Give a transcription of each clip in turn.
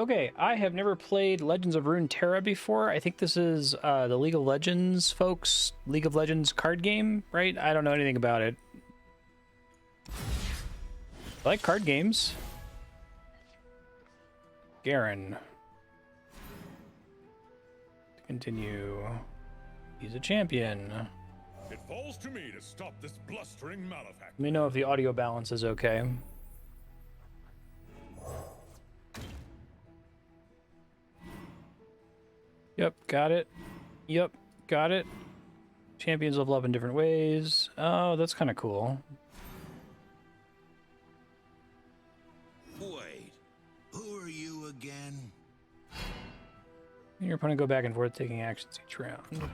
Okay, I have never played Legends of Runeterra before. I think this is the League of Legends folks, League of Legends card game, right? I don't know anything about it. I like card games. Garen. Continue. He's a champion. It falls to me to stop this blustering malefactor. Let me know if the audio balance is okay. Yep, got it. Yep, got it. Champions level up in different ways. Oh, that's kind of cool. Wait, who are you again? Your opponent go back and forth, taking actions each round.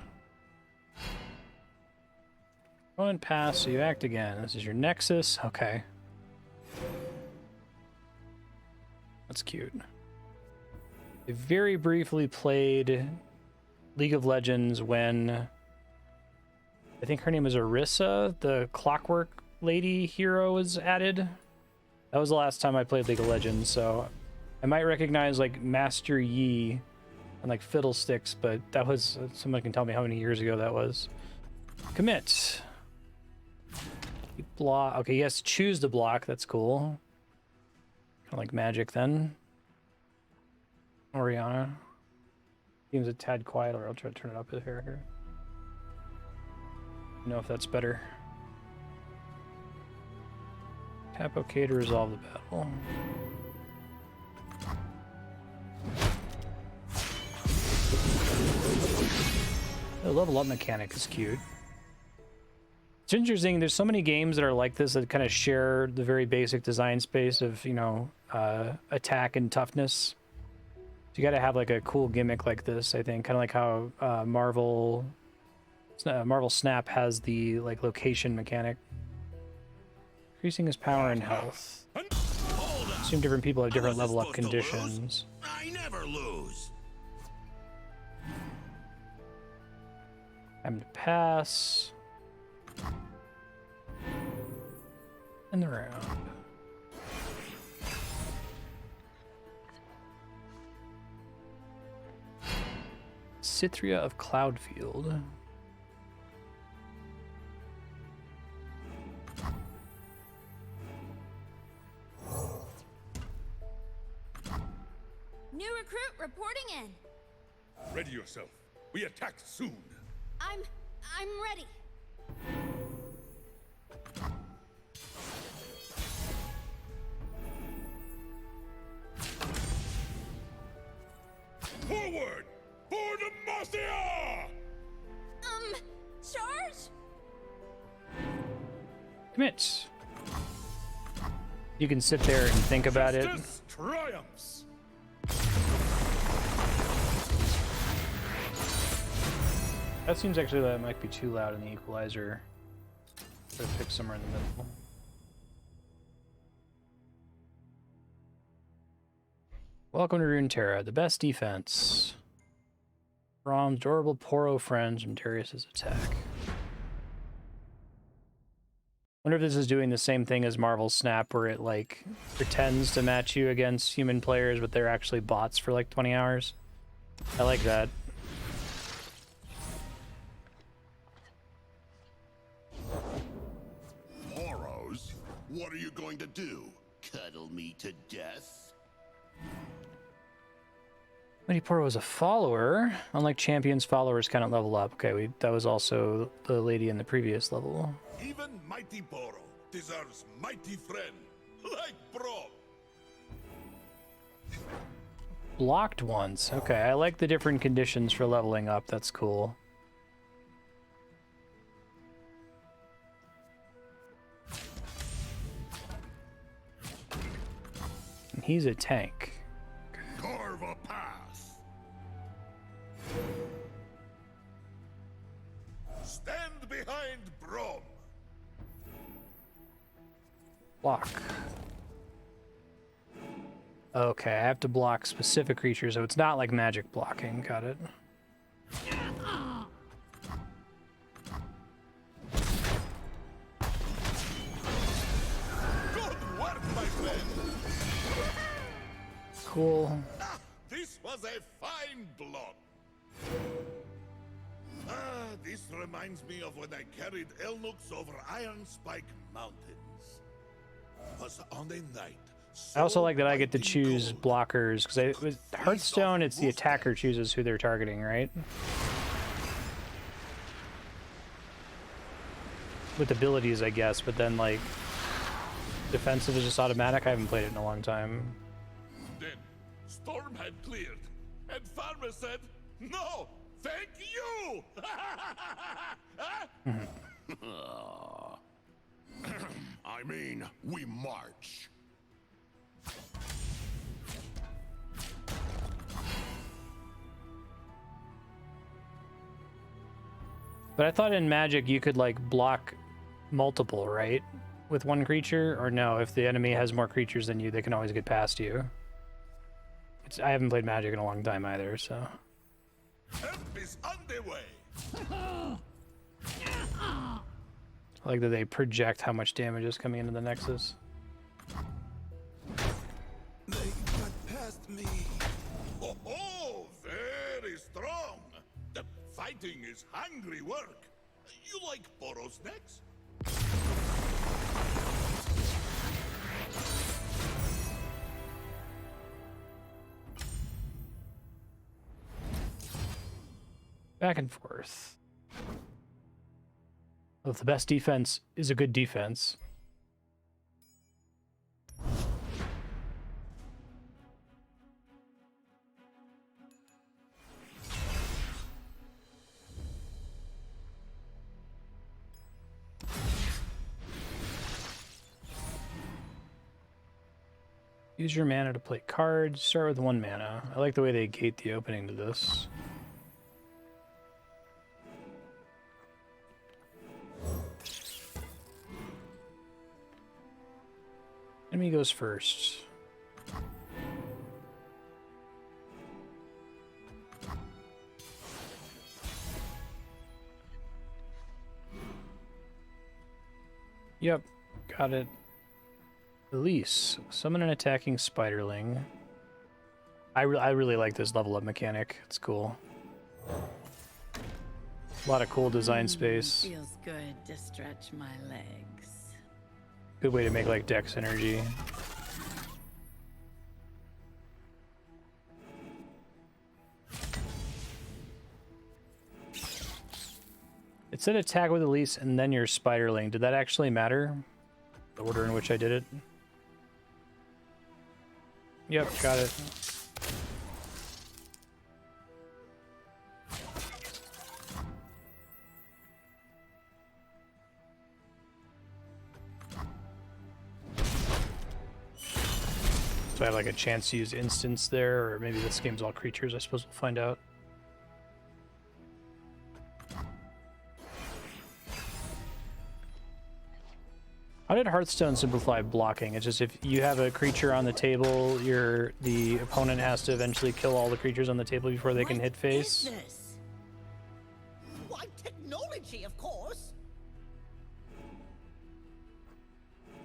Opponent pass, so you act again. This is your Nexus. Okay. That's cute. I very briefly played League of Legends when I think her name is Orisa, the Clockwork Lady hero, was added. That was the last time I played League of Legends, so I might recognize like Master Yi and like Fiddlesticks, but that was, someone can tell me how many years ago that was. Commit. You block. Okay, he has to choose the block. That's cool. Kind of like magic then. Oriana. Seems a tad quiet, or I'll try to turn it up here. Know if that's better. Tap OK to resolve the battle. The level up mechanic is cute. It's interesting, there's so many games that are like this that kind of share the very basic design space of, you know, attack and toughness. So you gotta have like a cool gimmick like this, I think. Kind of like how Marvel Snap has the like location mechanic. Increasing his power and health. Assume different people have different level up conditions. I never lose. Time to pass. In the round. Cithria of Cloudfield. New recruit reporting in. Ready yourself. We attack soon. I'm ready. Forward! For the Marstead! Charge? Commit. You can sit there and think about it. Justice triumphs. That seems actually that might be too loud in the equalizer. Better pick somewhere in the middle. Welcome to Runeterra, the best defense. Brom's adorable Poro friends from Darius's attack. Wonder if this is doing the same thing as Marvel Snap, where it like pretends to match you against human players, but they're actually bots for like 20 hours. I like that. Moros? What are you going to do? Cuddle me to death? Mighty Poro was a follower. Unlike champions, followers cannot level up. Okay, that was also the lady in the previous level. Even Mighty Poro deserves mighty friend, like bro. Blocked once. Okay, I like the different conditions for leveling up. That's cool. And he's a tank. Carve a path. Stand behind Brom. Block. Okay, I have to block specific creatures, so it's not like magic blocking. Got it. Good work, my friend. Cool. was a fine block. This reminds me of when I carried Elnooks over Iron Spike Mountains. Was on a night. I also like that I get to biting choose cold. blockers, because with Hearthstone, it's the attacker chooses who they're targeting, right? With abilities, I guess, but then, like, defensive is just automatic. I haven't played it in a long time. Then storm had cleared, and Farmer said, "No, thank you." I mean, we march. But I thought in Magic you could, like, block multiple, right? With one creature? Or no, if the enemy has more creatures than you, they can always get past you. I haven't played Magic in a long time either, so... Help is on the way. I like that they project how much damage is coming into the Nexus. They got past me. Oh, very strong. The fighting is hungry work. You like Boros next? Back and forth. Well, if the best defense is a good defense. Use your mana to play cards. Start with 1 mana. I like the way they gate the opening to this. Enemy goes first. Yep, got it. Release. Summon an attacking spiderling. I really like this level up mechanic. It's cool. A lot of cool design space. Feels good to stretch my legs. Good way to make, like, dex energy. It said attack with Elise and then your spiderling. Did that actually matter? The order in which I did it? Yep, got it. So I have, like, a chance to use instance there, or maybe this game's all creatures. I suppose we'll find out. How did Hearthstone simplify blocking? It's just if you have a creature on the table, the opponent has to eventually kill all the creatures on the table before they can hit face. What is this? Why, technology, of course.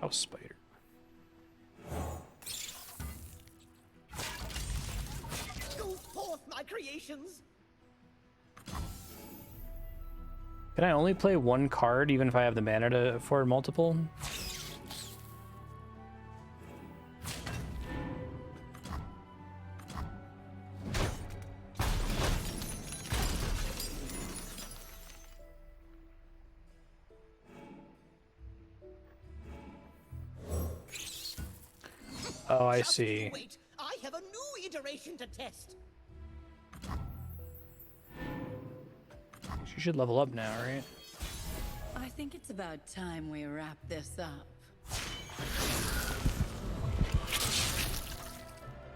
House spider. Go forth, my creations. Can I only play 1 card even if I have the mana to afford multiple? Oh, I Just see. wait, I have a new iteration to test. She should level up now, right? I think it's about time we wrap this up.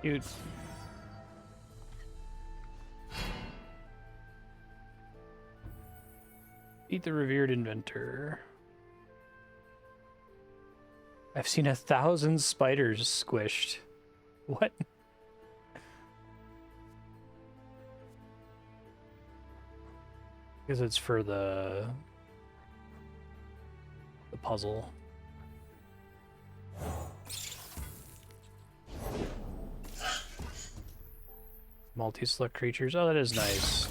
Dude. Eat the revered inventor. I've seen 1,000 spiders squished. What? Because it's for the puzzle. Multi-select creatures. Oh, that is nice.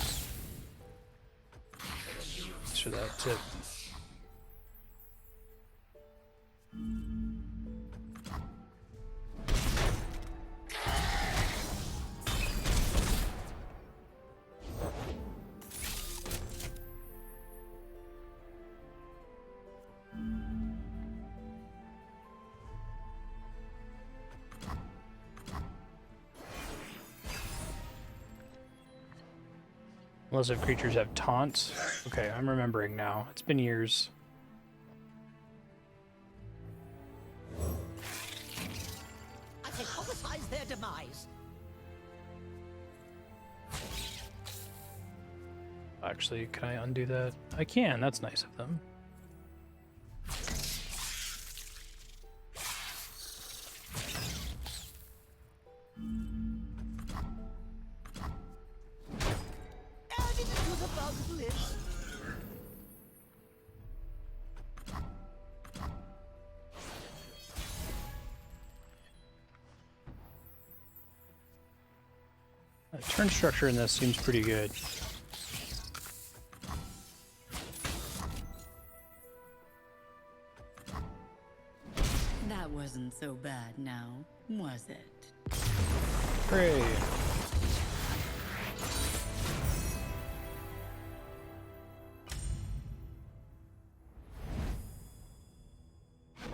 Thanks for that tip. Unless if creatures have taunts. Okay, I'm remembering now. It's been years. I hypothesize their demise. Actually, can I undo that? I can. That's nice of them. Add it to the bug list. The turn structure in this seems pretty good. That wasn't so bad now, was it? Great.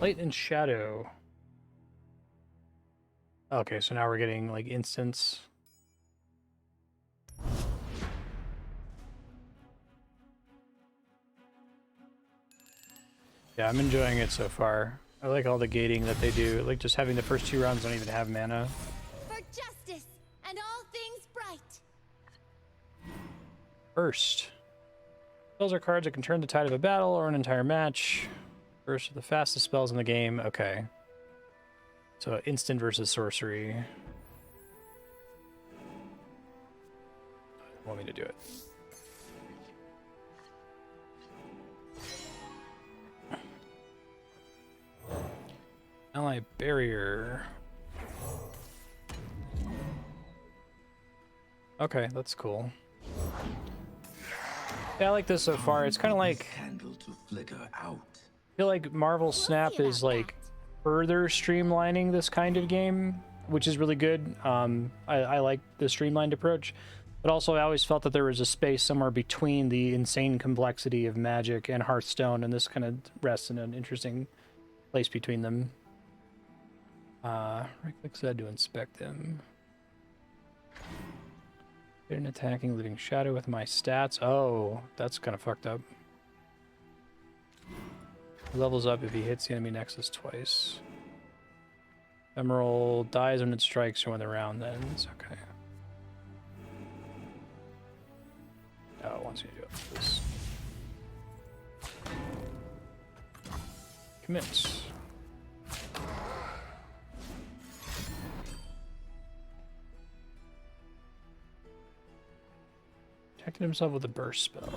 Light and shadow. Okay, so now we're getting like instants. Yeah, I'm enjoying it so far. I like all the gating that they do. Like just having the first 2 rounds don't even have mana. For justice and all things bright. First. Spells are cards that can turn the tide of a battle or an entire match. First are the fastest spells in the game. Okay. So instant versus sorcery. Want me to do it. Ally barrier. Okay, that's cool. Yeah, I like this so far. It's kind of like Candle to flicker out. I feel like Marvel Snap about is like further streamlining this kind of game, which is really good. I like the streamlined approach, but also I always felt that there was a space somewhere between the insane complexity of Magic and Hearthstone, and this kind of rests in an interesting place between them. Right-click Z to inspect them. Get an attacking looting shadow with my stats. Oh, that's kind of fucked up. Levels up if he hits the enemy nexus twice. Emerald dies when it strikes or when the round ends. Okay. Oh, it wants you to do it. This. Commits. Protected himself with a burst spell.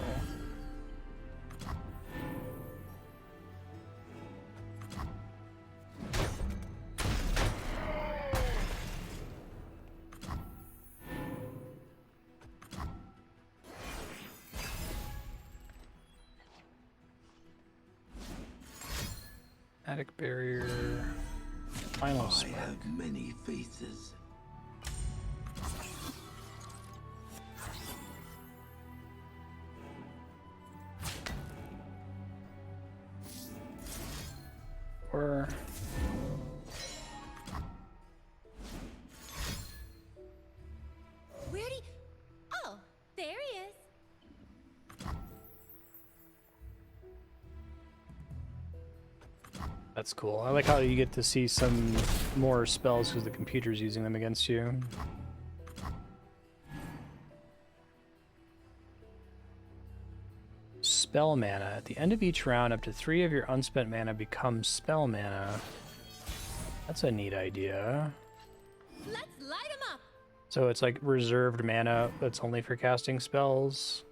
Attic barrier. Final I spark. have many faces. Or Where'd he... Oh, there he is. that's cool. I like how you get to see some more spells because the computer's using them against you. Spell mana. At the end of each round, up to 3 of your unspent mana becomes spell mana. That's a neat idea. Let's light him up. So it's like reserved mana that's only for casting spells.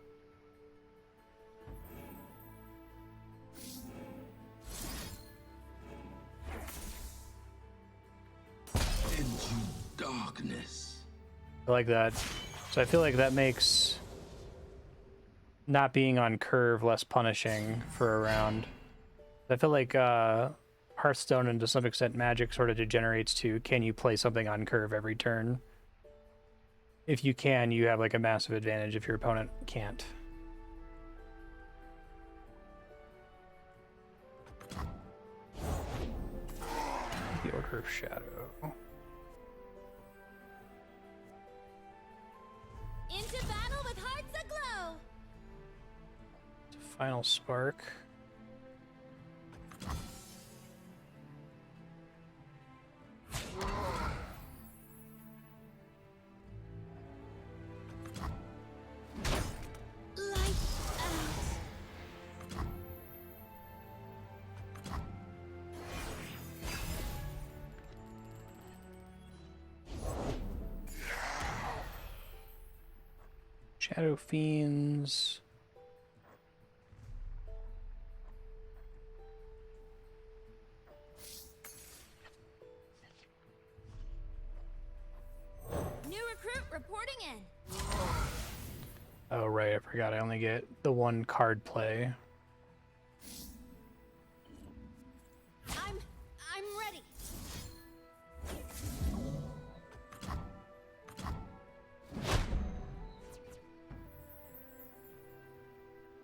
Into darkness. I like that. So I feel like that makes not being on curve less punishing for a round. I feel like Hearthstone and to some extent Magic sort of degenerates to, can you play something on curve every turn? If you can, you have like a massive advantage if your opponent can't. The Order of Shadow. Into battle with hearts aglow. Final Spark. Light out. Shadow Fiends. New recruit reporting in. Oh, right, I forgot I only get the one card play. I'm ready.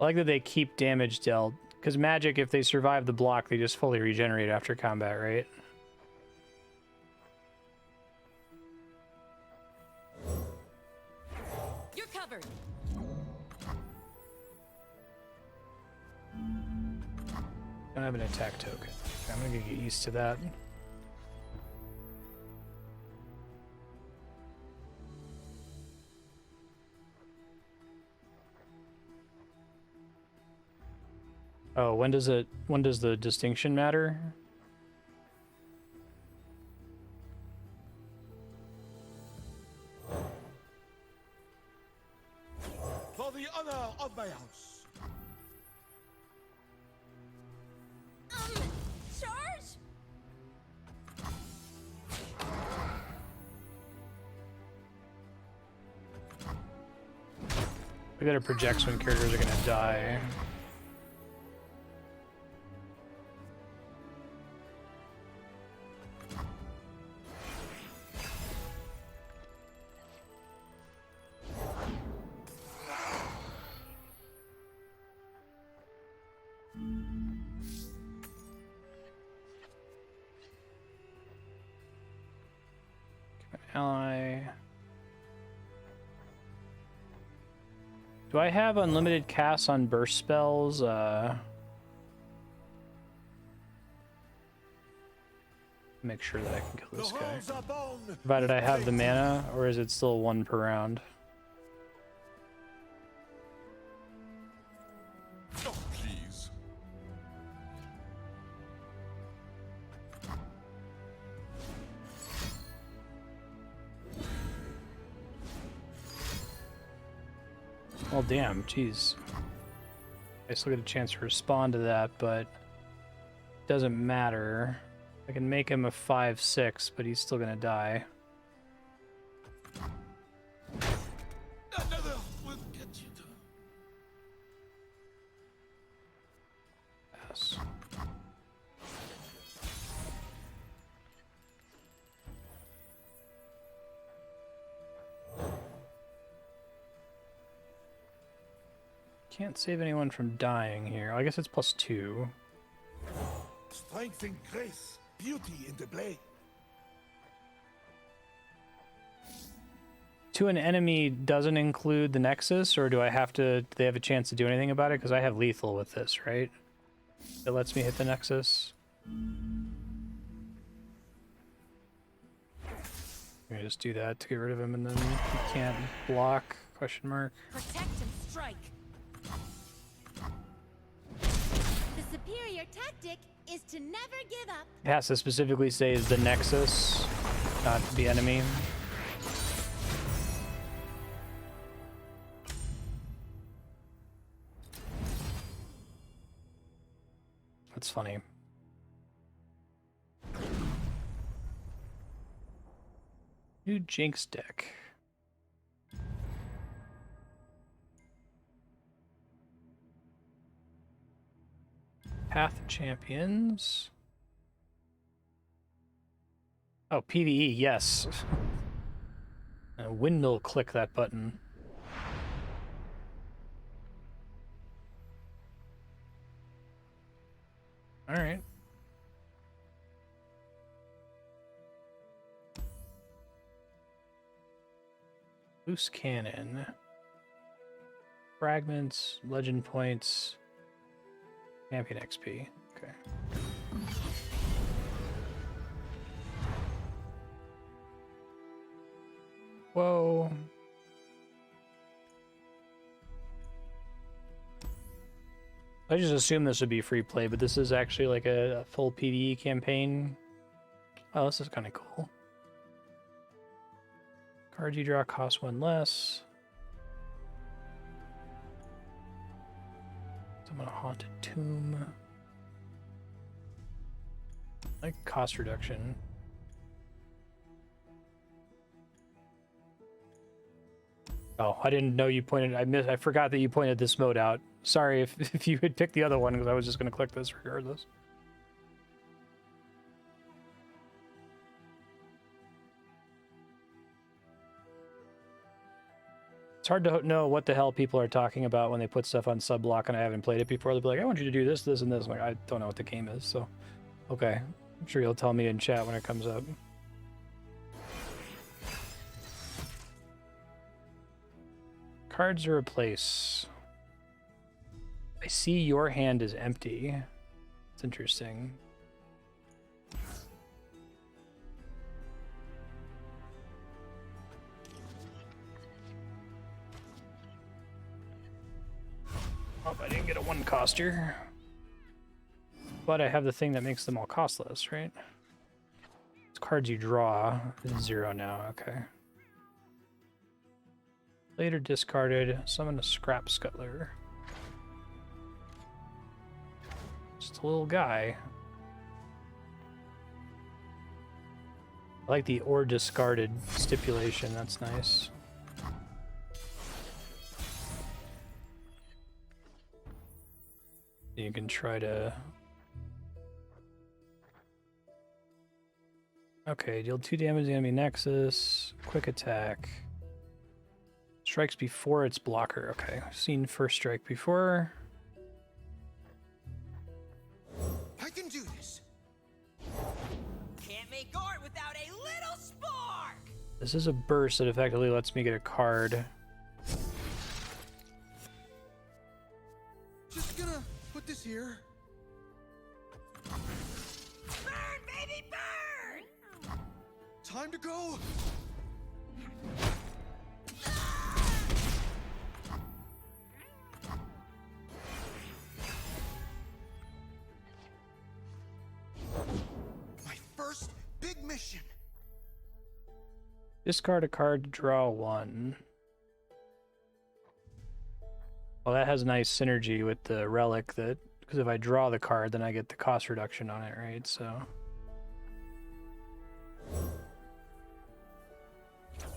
I like that they keep damage dealt, because Magic, if they survive the block, they just fully regenerate after combat, right? You're covered. Don't have an attack token. Okay, I'm gonna get used to that. Oh, when does the distinction matter? For the honor of my house. Charge. I gotta project when characters are gonna die. Ally. Do I have unlimited casts on burst spells? Make sure that I can kill this guy. Provided I have the mana, or is it still one per round? Oh, please. Well, damn, jeez. I still get a chance to respond to that, but it doesn't matter. I can make him a 5/6, but he's still gonna die. Another will get you down. Yes. Can't save anyone from dying here. I guess it's +2. Strength and grace, beauty in the blade. To an enemy doesn't include the Nexus, or do I have to? Do they have a chance to do anything about it? Because I have lethal with this, right? It lets me hit the Nexus. I'm gonna just do that to get rid of him, and then he can't block? Question mark. Protect and strike. The superior tactic is to never give up. It has to specifically say is the Nexus, not the enemy. That's funny. New Jinx deck. Path Champions. Oh, PvE, yes. Windmill click that button. All right. Loose cannon. Fragments, legend points, champion XP. Okay. Whoa. I just assumed this would be free play, but this is actually like a full PvE campaign. Oh, this is kind of cool. Cards you draw cost 1 less. Summon a haunted tomb. Like cost reduction. Oh, I didn't know you pointed. I forgot that you pointed this mode out. Sorry if you had picked the other one, because I was just going to click this regardless. It's hard to know what the hell people are talking about when they put stuff on subblock and I haven't played it before. They'll be like, I want you to do this, this, and this. I'm like, I don't know what the game is, so okay. I'm sure you'll tell me in chat when it comes up. Cards to replace. I see your hand is empty. It's interesting. Oh, I didn't get a 1-coster. But I have the thing that makes them all costless, right? It's cards you draw. It's 0 now, okay. Later discarded. Summon a Scrap Scuttler. Just a little guy. I like the or discarded stipulation. That's nice. You can try to... Okay, deal 2 damage to the enemy nexus. Quick attack. Strikes before its blocker. Okay, I've seen first strike before. I can do this. Can't make art without a little spark! This is a burst that effectively lets me get a card. Just gonna put this here. Burn, baby, burn! Time to go. My first big mission. Discard a card to draw 1. Well, that has nice synergy with the relic, that because if I draw the card, then I get the cost reduction on it, right? So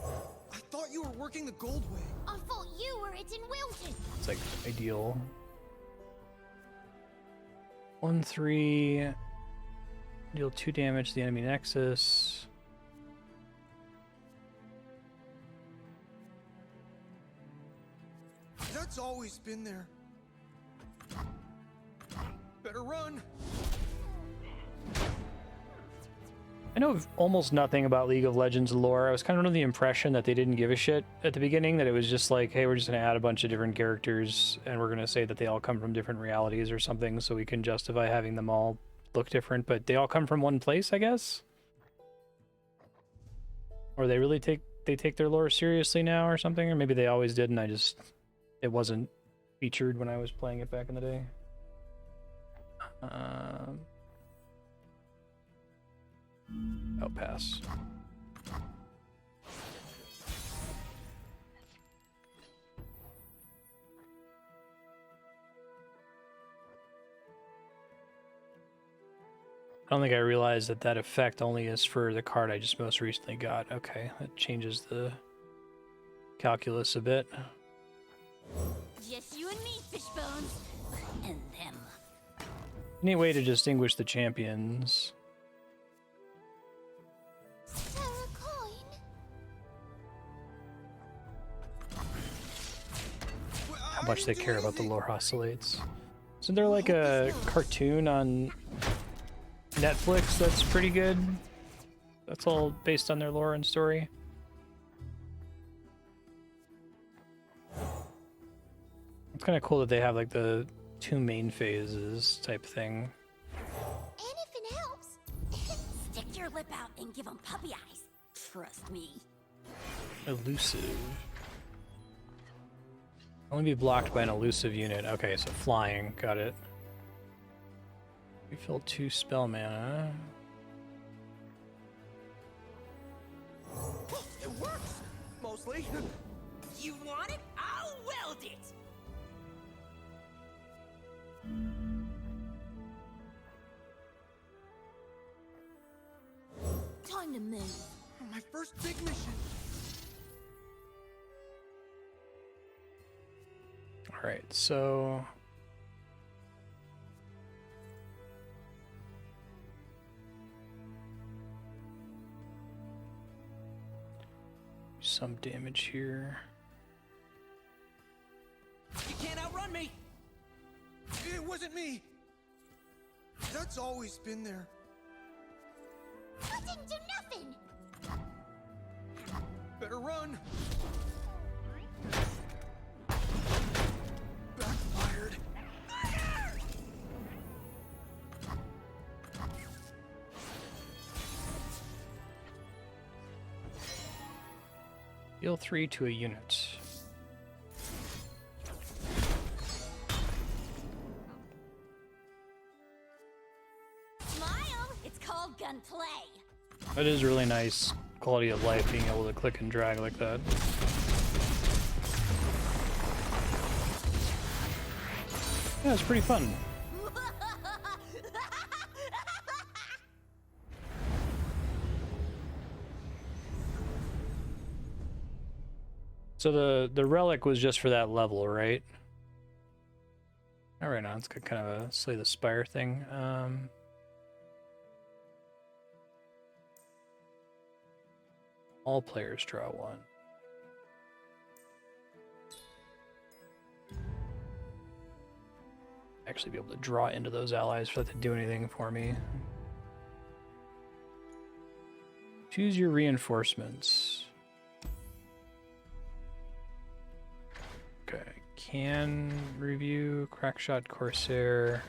I thought you were working the gold way. I thought you were it in Wilton. it's like ideal. 1/3. Deal 2 damage to the enemy nexus. That's always been there. Better run. I know almost nothing about League of Legends lore. I was kind of under the impression that they didn't give a shit at the beginning, that it was just like, hey, we're just going to add a bunch of different characters and we're going to say that they all come from different realities or something so we can justify having them all look different, but they all come from one place, I guess? Or they really take their lore seriously now or something, or maybe they always did and it wasn't featured when I was playing it back in the day. Outpass. I don't think I realized that effect only is for the card I just most recently got. Okay, that changes the calculus a bit. Just you and me, Fishbones. And them. Neat way to distinguish the champions. Sarah coin. How much they care about the lore oscillates. Isn't there like a cartoon on Netflix that's pretty good? That's all based on their lore and story. It's kind of cool that they have like the 2 main phases type thing. Anything helps. Stick your lip out and give them puppy eyes. Trust me. Elusive. Only be blocked by an elusive unit. Okay, so flying. Got it. Refill 2 spell mana. It works! Mostly. You want it? I'll weld it. Time to move. My first big mission. Alright, so... some damage here. You can't outrun me! It wasn't me! That's always been there. I didn't do nothing. Better run! Backfired. Deal 3 to a unit. Smile. It's called gunplay. That is really nice quality of life, being able to click and drag like that. Yeah, it's pretty fun. So the relic was just for that level, right? All right, now it's got kind of a Slay the Spire thing. All players draw 1. Actually be able to draw into those allies without to do anything for me. Choose your reinforcements. Okay, can review Crackshot Corsair.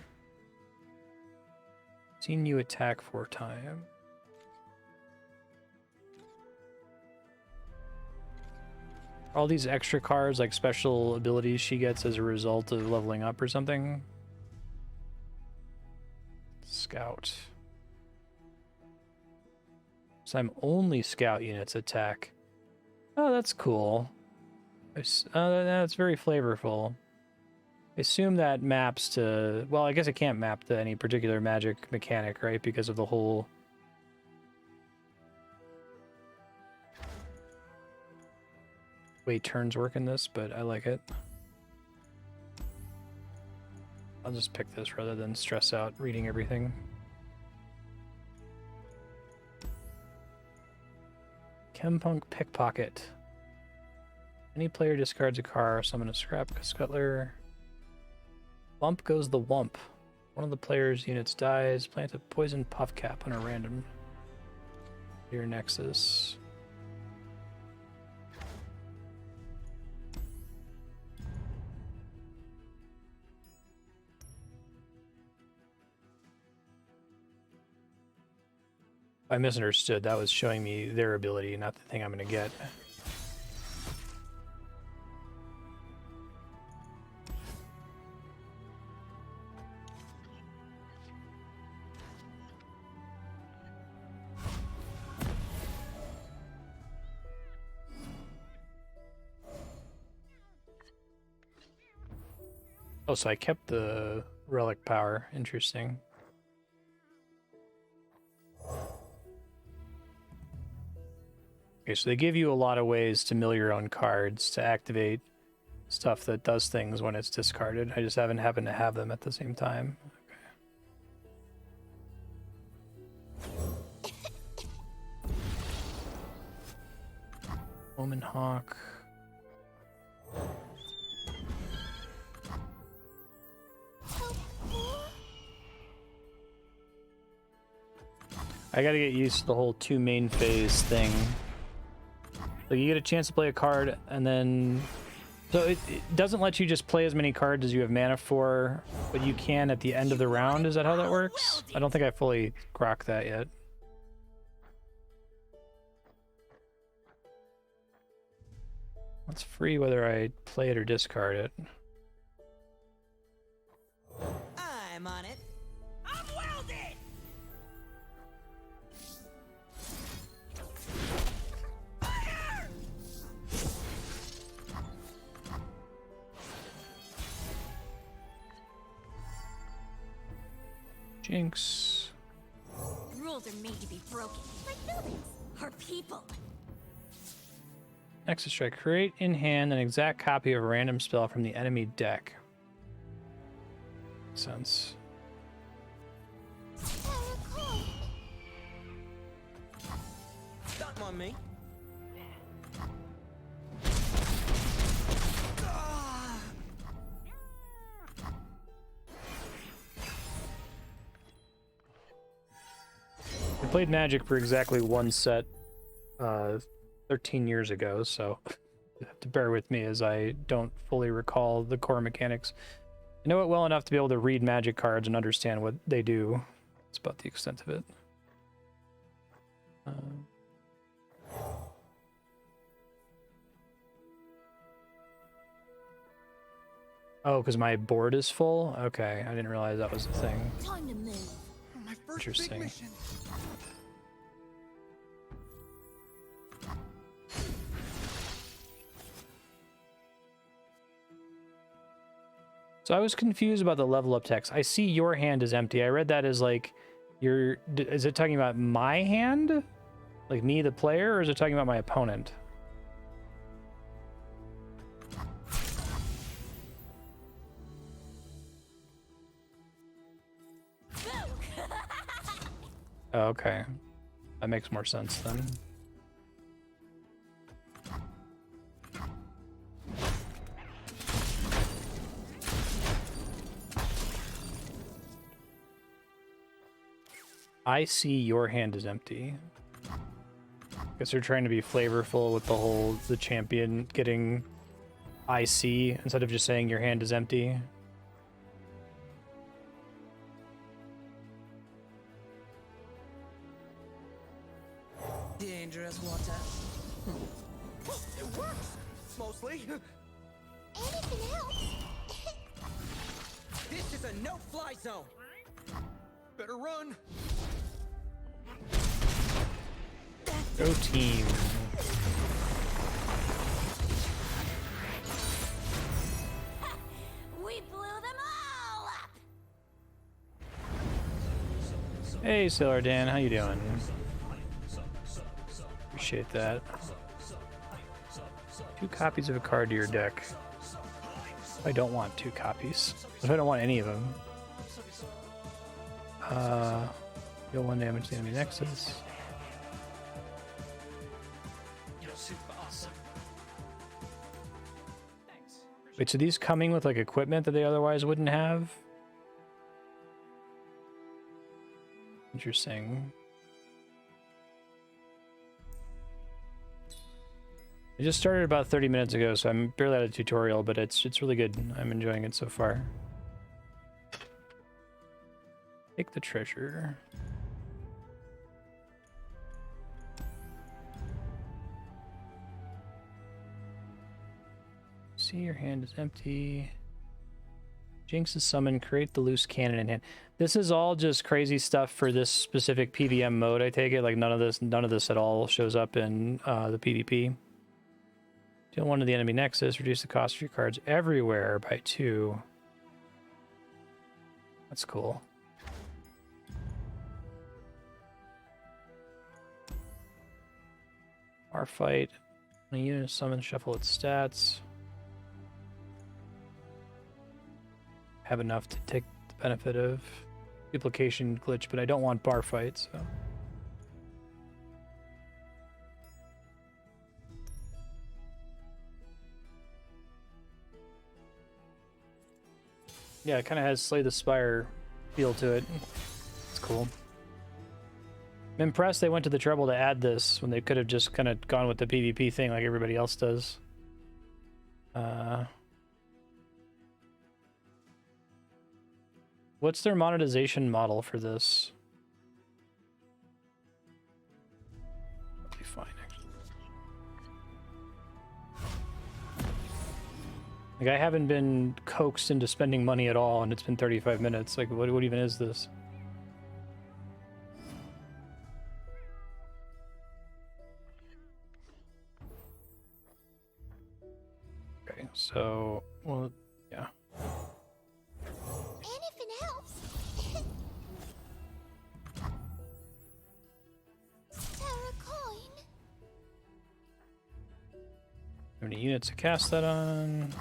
Seen you attack 4 times. All these extra cards, like special abilities she gets as a result of leveling up or something. Scout. So I'm only scout units attack. Oh, that's cool. That's very flavorful. I assume that maps to... Well, I guess it can't map to any particular magic mechanic, right? Because of the whole... way turns work in this, but I like it. I'll just pick this rather than stress out reading everything. Chempunk Pickpocket. Any player discards a card, summon a scrap scuttler. Bump goes the Wump. One of the player's units dies. Plant a poison puff cap on a random. Your Nexus. I misunderstood. That was showing me their ability, not the thing I'm going to get. Oh, so I kept the relic power. Interesting. Okay, so they give you a lot of ways to mill your own cards to activate stuff that does things when it's discarded. I just haven't happened to have them at the same time. Okay. Omen Hawk. I gotta get used to the whole 2 main phase thing. Like you get a chance to play a card and then... So it doesn't let you just play as many cards as you have mana for, but you can at the end of the round. Is that how that works? I don't think I fully grokked that yet. It's free whether I play it or discard it. I'm on it. I'm welded! Fire! Jinx. Rules are made to be broken, like buildings or people. Next strike. Create in hand an exact copy of a random spell from the enemy deck. Makes sense. Something on me. I played Magic for exactly one set 13 years ago, so you have to bear with me as I don't fully recall the core mechanics. I know it well enough to be able to read Magic cards and understand what they do. That's about the extent of it. Oh, because my board is full? Okay, I didn't realize that was a thing. Time to move. My first big Interesting. mission. So I was confused about the level up text. I see your hand is empty. I read that as like, is it talking about my hand? Like me, the player, or is it talking about my opponent? Oh, okay. That makes more sense then. I see your hand is empty. Guess they're trying to be flavorful with the champion getting I see instead of just saying your hand is empty. Dangerous water. It works! Mostly. Anything else? This is a no-fly zone. Better run. Go team. We blew them all up! Hey, Sailor Dan, how you doing? Appreciate that. 2 copies of a card to your deck. I don't want 2 copies. I don't want any of them. Deal 1 damage to the enemy nexus. Wait, so these coming with like equipment that they otherwise wouldn't have? Interesting. I just started about 30 minutes ago, so I'm barely out of tutorial, but it's really good. I'm enjoying it so far. Take the treasure. See, your hand is empty. Jinx is summoned. Create the loose cannon in hand. This is all just crazy stuff for this specific PVM mode. I take it like none of this at all shows up in the PvP. Deal 1 to the enemy nexus. Reduce the cost of your cards everywhere by 2. That's cool. Our fight. When a unit is summoned, shuffle its stats. Have enough to take the benefit of duplication glitch, but I don't want bar fight, so. Yeah, it kind of has Slay the Spire feel to it. It's cool. I'm impressed they went to the trouble to add this when they could have just kind of gone with the PvP thing like everybody else does. What's their monetization model for this? That'll be fine, actually. Like, I haven't been coaxed into spending money at all, and it's been 35 minutes. Like, what even is this? Okay, so, well, yeah. Anything else? Terra coin. How many units to cast that on?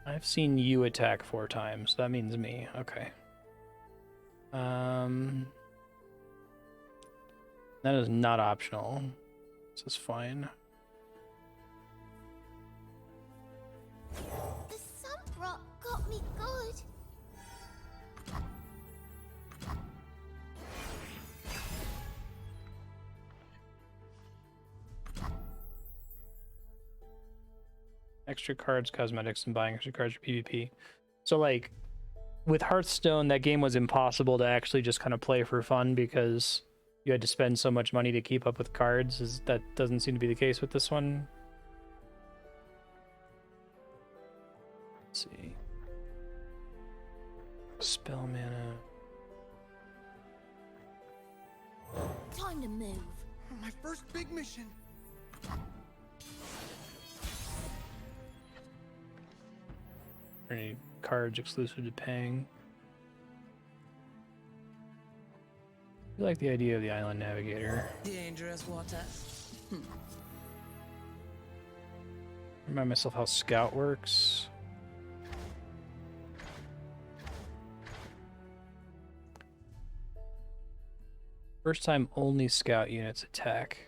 I've seen you attack 4 times. That means me. Okay. That is not optional. This is fine. The sunbrock got me good. Extra cards, cosmetics, and buying extra cards for PvP. So, like, with Hearthstone, that game was impossible to actually just kind of play for fun because you had to spend so much money to keep up with cards. That doesn't seem to be the case with this one. Let's see. Spell mana. Time to move. My first big mission. Any cards exclusive to paying. I like the idea of the Island Navigator. Dangerous water. Remind myself how Scout works. First time only Scout units attack.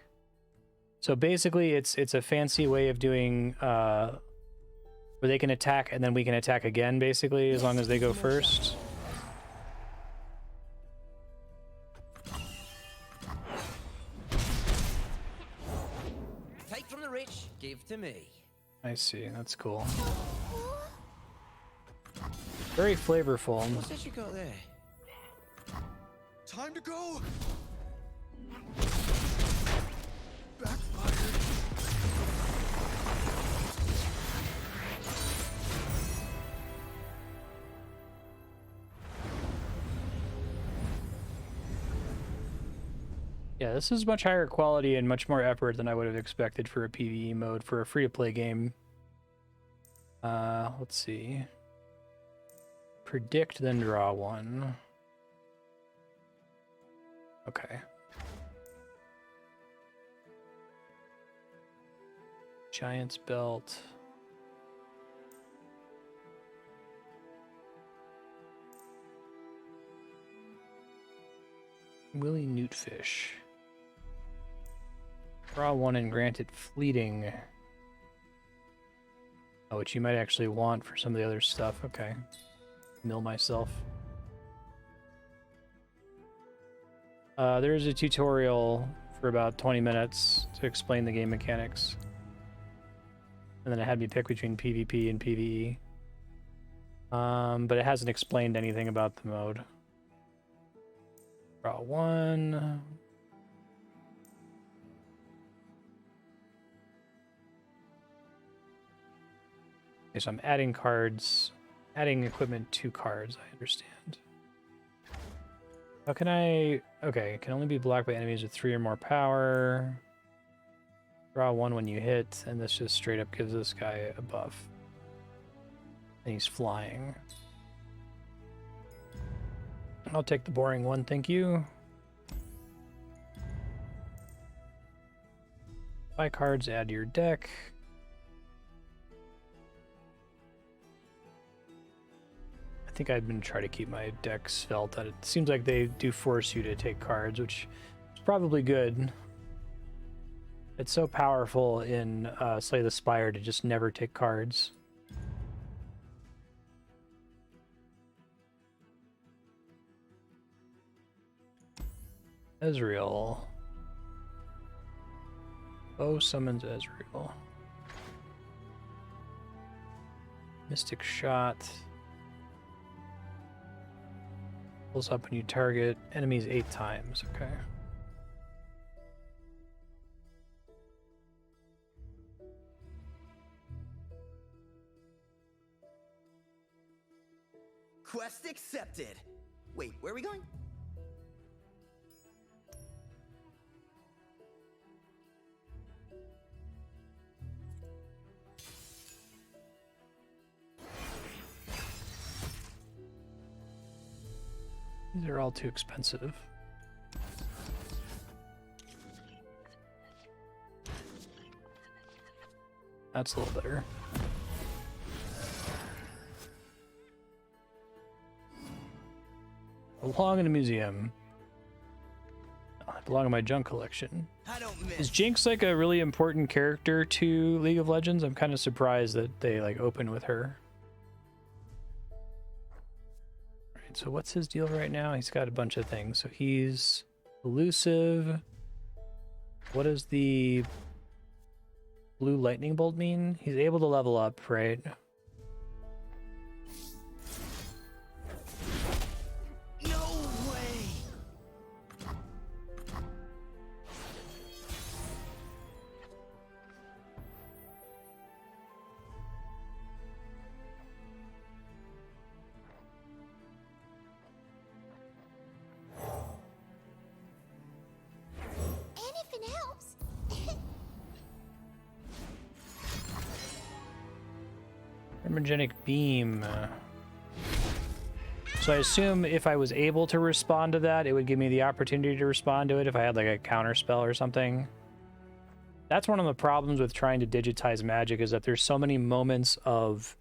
So basically it's a fancy way of doing where they can attack and then we can attack again, basically, as long as they go first. Take from the rich, give to me. I see, that's cool. Very flavorful. What's this you got there? Time to go. Backfired. Yeah, this is much higher quality and much more effort than I would have expected for a PvE mode for a free-to-play game. Let's see. Predict, then draw one. Okay. Giant's Belt. Willy Newtfish. Draw one and grant it fleeting. Oh, which you might actually want for some of the other stuff. Okay. Mill myself. There's a tutorial for about 20 minutes to explain the game mechanics. And then it had me pick between PvP and PvE. But it hasn't explained anything about the mode. Draw one. Okay, so I'm adding cards, adding equipment to cards, I understand. How can I... Okay, can only be blocked by enemies with 3 or more power. Draw one when you hit, and this just straight up gives this guy a buff. And he's flying. I'll take the boring one, thank you. Buy cards, add to your deck. I think I've been trying to keep my deck svelte. That it seems like they do force you to take cards, which is probably good. It's so powerful in Slay the Spire to just never take cards. Ezreal. Bo summons Ezreal. Mystic Shot. Pulls up when you target enemies 8 times. Okay. Quest accepted. Wait, where are we going? These are all too expensive. That's a little better. Belong in a museum. I belong in my junk collection. I don't miss. Is Jinx like a really important character to League of Legends? I'm kind of surprised that they like open with her. Alright, so what's his deal right now? He's got a bunch of things. So he's elusive. What does the blue lightning bolt mean? He's able to level up, right? No way. Anything helps. Thermogenic beam. So I assume if I was able to respond to that, it would give me the opportunity to respond to it if I had like a counter spell or something. That's one of the problems with trying to digitize Magic, is that there's so many moments of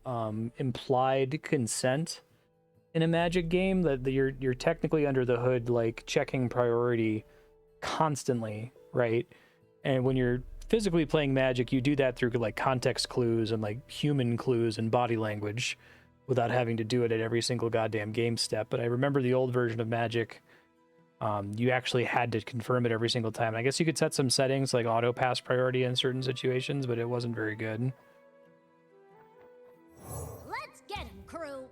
implied consent in a Magic game that you're technically under the hood, like checking priority constantly, right? And when you're physically playing Magic, you do that through like context clues and like human clues and body language without having to do it at every single goddamn game step. But I remember the old version of Magic, you actually had to confirm it every single time. I guess you could set some settings like auto pass priority in certain situations, but it wasn't very good. Let's get him, crew.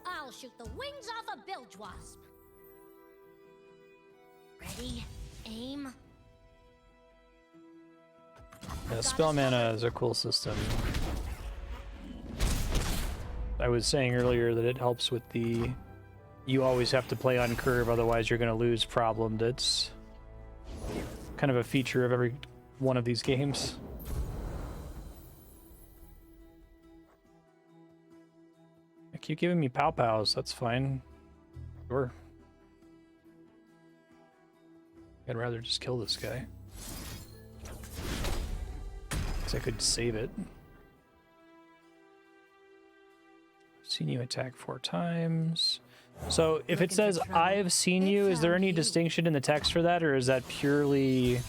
I'll shoot the wings off a bilge wasp. Ready, aim. Yeah, spell mana is a cool system. I was saying earlier that it helps with the you always have to play on curve, otherwise you're going to lose problem. That's kind of a feature of every one of these games. I keep giving me pow-pows, that's fine. Sure. I'd rather just kill this guy. Because I could save it. Seen you attack 4 times. So if it says I've seen you, is there any distinction in the text for that, or is that purely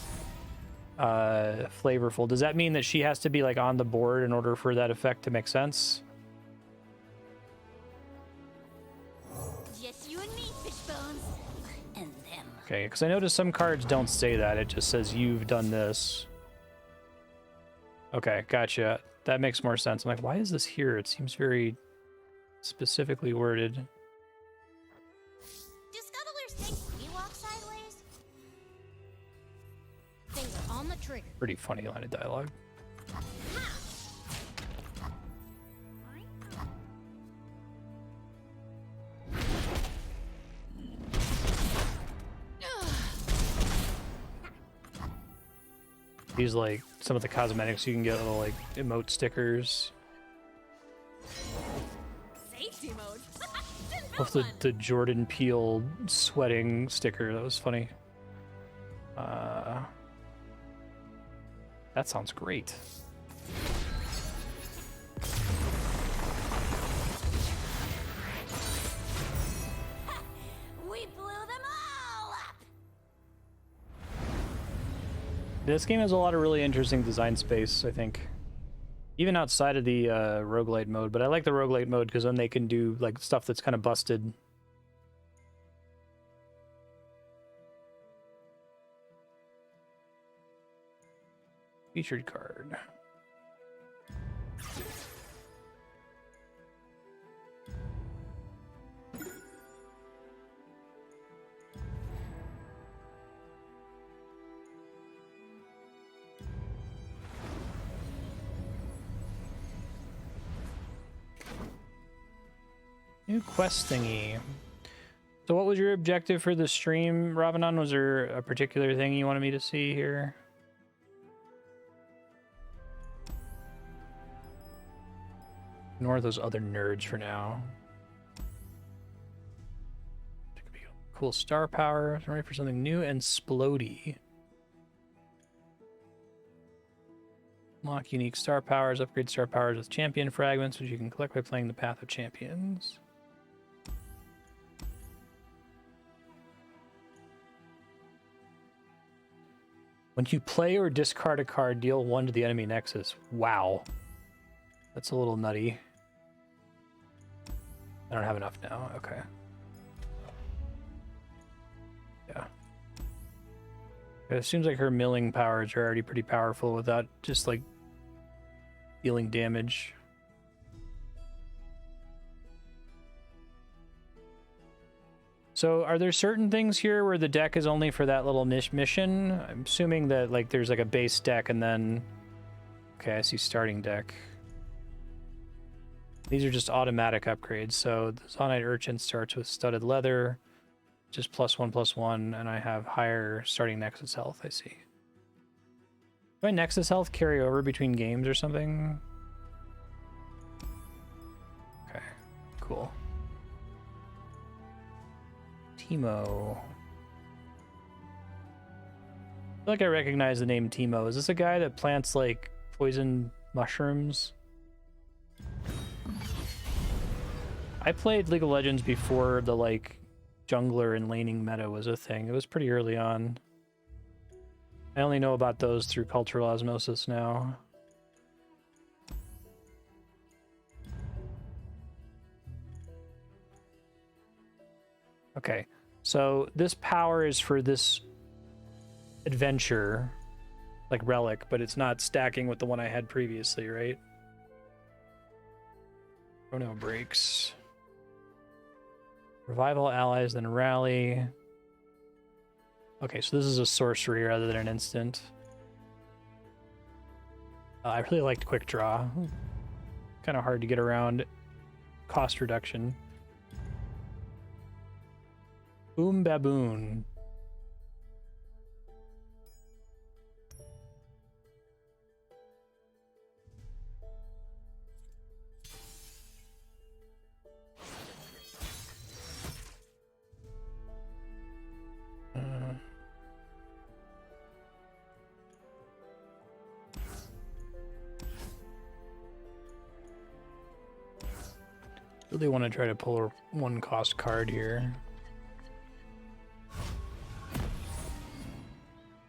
flavorful? Does that mean that she has to be like on the board in order for that effect to make sense? Just you and me, Fishbones. And them. Okay, because I noticed some cards don't say that. It just says you've done this. Okay, gotcha. That makes more sense. I'm like, why is this here? It seems very specifically worded. Do scuttlers think we walk sideways? Finger on the trigger. Pretty funny line of dialogue. These like some of the cosmetics you can get, little like emote stickers. Safety mode. Of the Jordan Peele sweating sticker, that was funny. That sounds great. We blew them all up. This game has a lot of really interesting design space, I think. Even outside of the roguelite mode, but I like the roguelite mode because then they can do like stuff that's kind of busted. Featured card. New quest thingy. So what was your objective for the stream, Ravanon? Was there a particular thing you wanted me to see here? Ignore those other nerds for now. Cool star power. I'm ready for something new and splody. Unlock unique star powers. Upgrade star powers with champion fragments, which you can collect by playing the Path of Champions. When you play or discard a card, deal 1 to the enemy nexus. Wow. That's a little nutty. I don't have enough now. Okay. Yeah. It seems like her milling powers are already pretty powerful without just like dealing damage. So are there certain things here where the deck is only for that little mission? I'm assuming that like there's like a base deck and then... Okay, I see starting deck. These are just automatic upgrades. So the Zonite Urchin starts with studded leather, just +1/+1, and I have higher starting Nexus health, I see. Do my Nexus health carry over between games or something? Okay, cool. Teemo. I feel like I recognize the name Teemo. Is this a guy that plants like poison mushrooms? I played League of Legends before the like jungler and laning meta was a thing. It was pretty early on. I only know about those through cultural osmosis now. Okay, so this power is for this adventure, like relic, but it's not stacking with the one I had previously, right? Chrono breaks. Revival allies, then rally. Okay, so this is a sorcery rather than an instant. I really liked quick draw. Kind of hard to get around. Cost reduction. Boom Baboon. Really want to try to pull a 1-cost card here.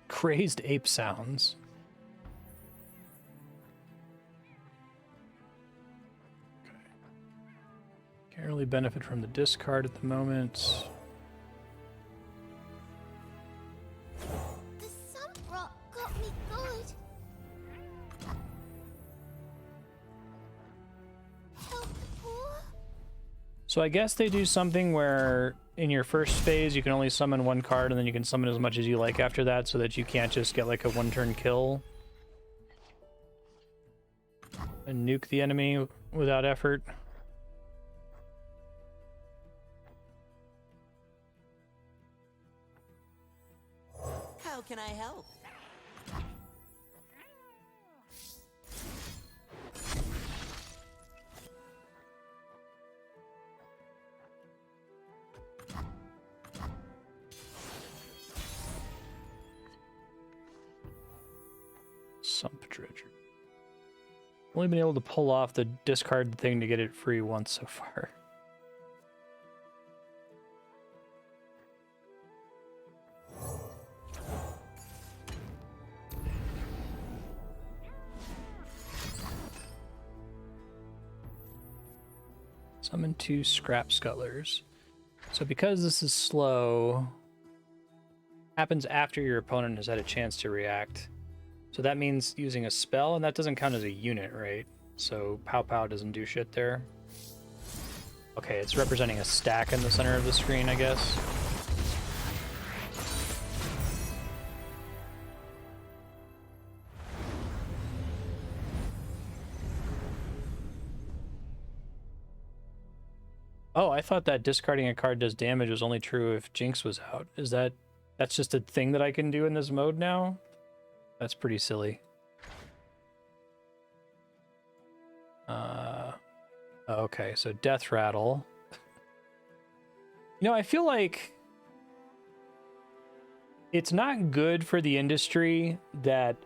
Crazed ape sounds. Okay. Can't really benefit from the discard at the moment. The sump rock got me good. Help the poor. So I guess they do something where in your first phase you can only summon 1 card and then you can summon as much as you like after that so that you can't just get like a 1-turn kill and nuke the enemy without effort. How can I help? Sump Dredger. Only been able to pull off the discard thing to get it free once so far. Summon 2 Scrap Scuttlers. So because this is slow, happens after your opponent has had a chance to react. So that means using a spell, and that doesn't count as a unit, right? So Pow Pow doesn't do shit there. Okay, it's representing a stack in the center of the screen, I guess. Oh, I thought that discarding a card does damage was only true if Jinx was out. That's just a thing that I can do in this mode now? That's pretty silly. Okay, so Death Rattle. You know, I feel like it's not good for the industry that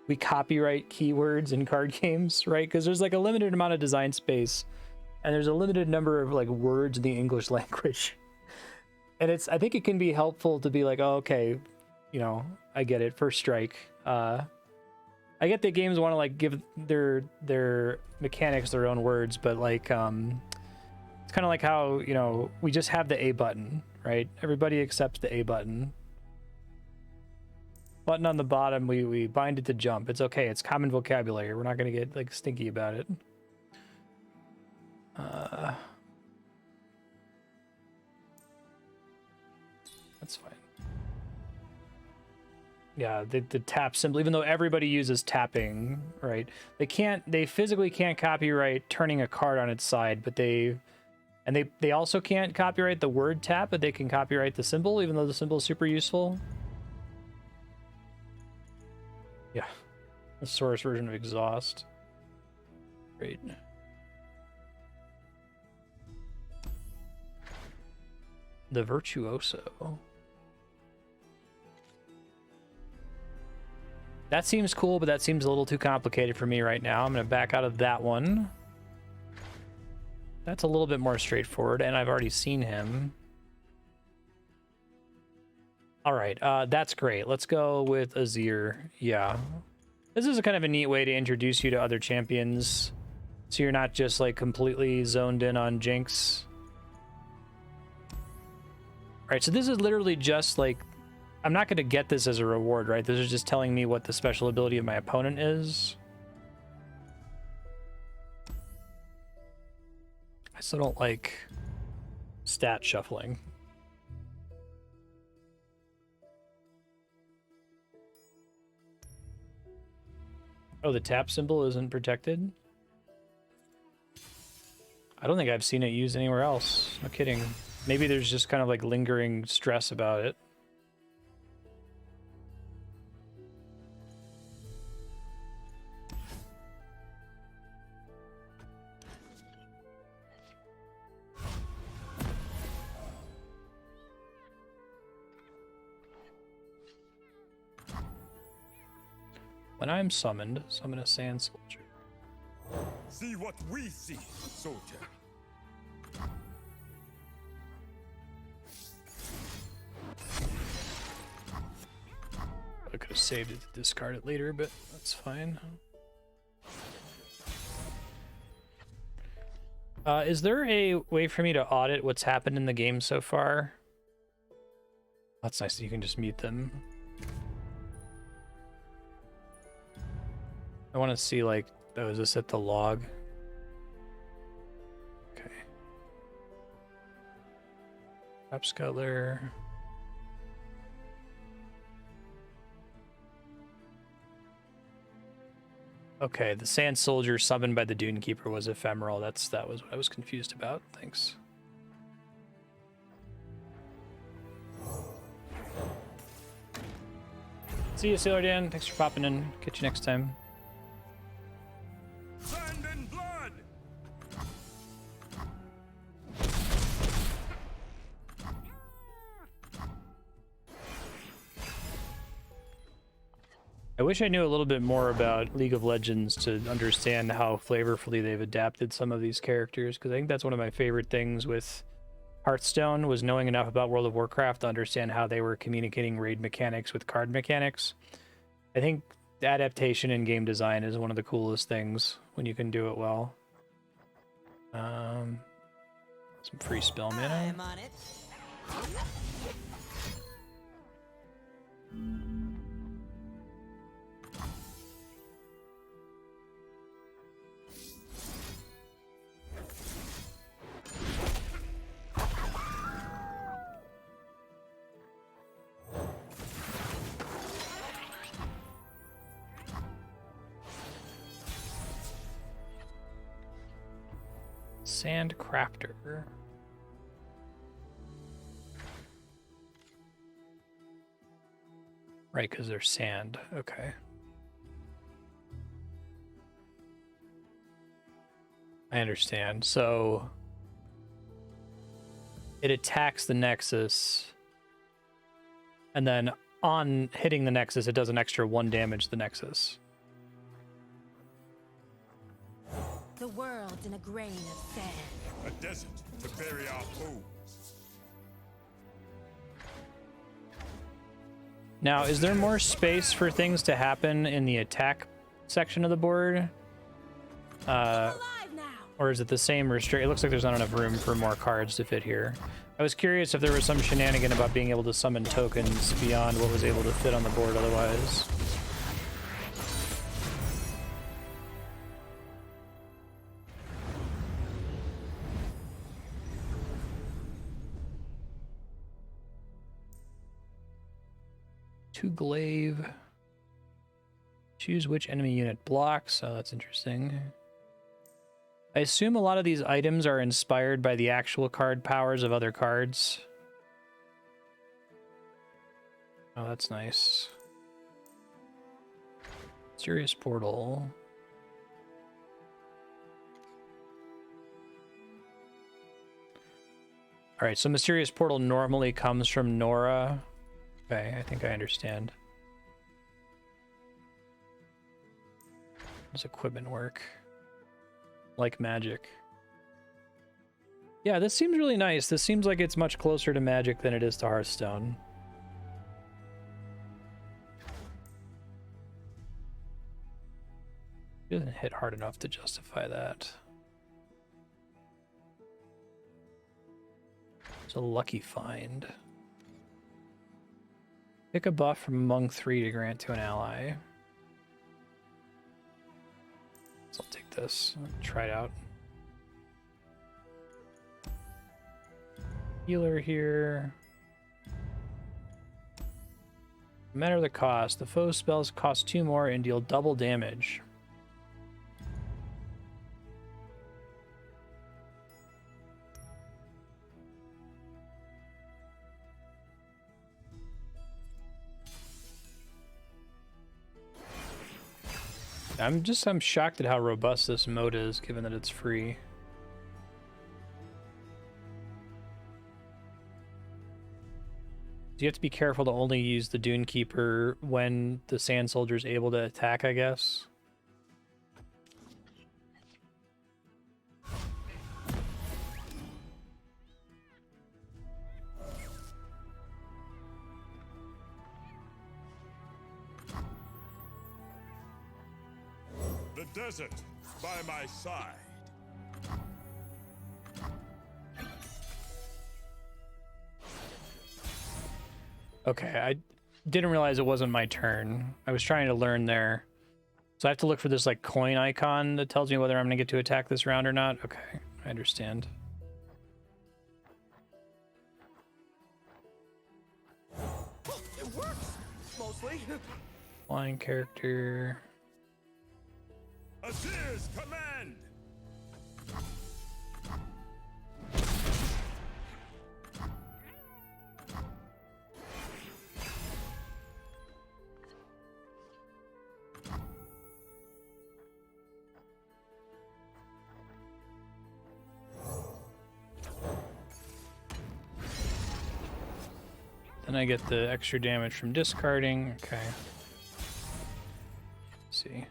we copyright keywords in card games, right? Because there's like a limited amount of design space, and there's a limited number of like words in the English language. And I think it can be helpful to be like, oh, okay, you know, I get it, first strike. I get that games want to like give their mechanics their own words, but like it's kind of like how, you know, we just have the A button, right? Everybody accepts the A button. Button on the bottom, we bind it to jump. It's okay. It's common vocabulary. We're not gonna get like stinky about it. That's fine. Yeah, the tap symbol, even though everybody uses tapping, right? They physically can't copyright turning a card on its side, but they also can't copyright the word tap, but they can copyright the symbol, even though the symbol is super useful. Yeah, the source version of exhaust. Great. The Virtuoso. That seems cool, but that seems a little too complicated for me right now. I'm going to back out of that one. That's a little bit more straightforward, and I've already seen him. All right, that's great. Let's go with Azir. Yeah. This is a kind of a neat way to introduce you to other champions, so you're not just like completely zoned in on Jinx. All right, so this is literally just like, I'm not going to get this as a reward, right? This is just telling me what the special ability of my opponent is. I still don't like stat shuffling. Oh, the tap symbol isn't protected? I don't think I've seen it used anywhere else. No kidding. Maybe there's just kind of like lingering stress about it. When I'm summoned, summon a sand soldier. See what we see, soldier. I could have saved it to discard it later, but that's fine. Is there a way for me to audit what's happened in the game so far? That's nice that you can just meet them. I want to see, like, oh, is this at the log? Okay. Top Scuttler. Okay, the Sand Soldier summoned by the Dune Keeper was ephemeral. That was what I was confused about. Thanks. See you, Sailor Dan. Thanks for popping in. Catch you next time. Sand and blood! I wish I knew a little bit more about League of Legends to understand how flavorfully they've adapted some of these characters, because I think that's one of my favorite things with Hearthstone, was knowing enough about World of Warcraft to understand how they were communicating raid mechanics with card mechanics. I think adaptation in game design is one of the coolest things when you can do it well. Some free spell mana. I'm on it. Sand crafter. Right, because they're sand. Okay. I understand. So it attacks the Nexus, and then on hitting the Nexus, it does an extra 1 damage to the Nexus. The world's in a grain of sand. A desert to bury our bones. Now, is there more space for things to happen in the attack section of the board? Or is it the same restrict? It looks like there's not enough room for more cards to fit here. I was curious if there was some shenanigan about being able to summon tokens beyond what was able to fit on the board otherwise. To glaive. Choose which enemy unit blocks. Oh, that's interesting. I assume a lot of these items are inspired by the actual card powers of other cards. Oh, that's nice. Mysterious portal. All right, so Mysterious Portal normally comes from Nora. Okay, I think I understand. Does equipment work? Like magic. Yeah, this seems really nice. This seems like it's much closer to Magic than it is to Hearthstone. It doesn't hit hard enough to justify that. It's a lucky find. Pick a buff from among 3 to grant to an ally. So I'll take this. Try it out. Healer here. No matter the cost, the foe spells cost 2 more and deal double damage. I'm shocked at how robust this mode is, given that it's free. You have to be careful to only use the Dune Keeper when the Sand Soldier is able to attack, I guess. The desert by my side. Okay, I didn't realize it wasn't my turn. I was trying to learn there. So I have to look for this like coin icon that tells me whether I'm going to get to attack this round or not. Okay, I understand. It works, mostly. Flying character. Azir's command! Then I get the extra damage from discarding. Okay. Let's see.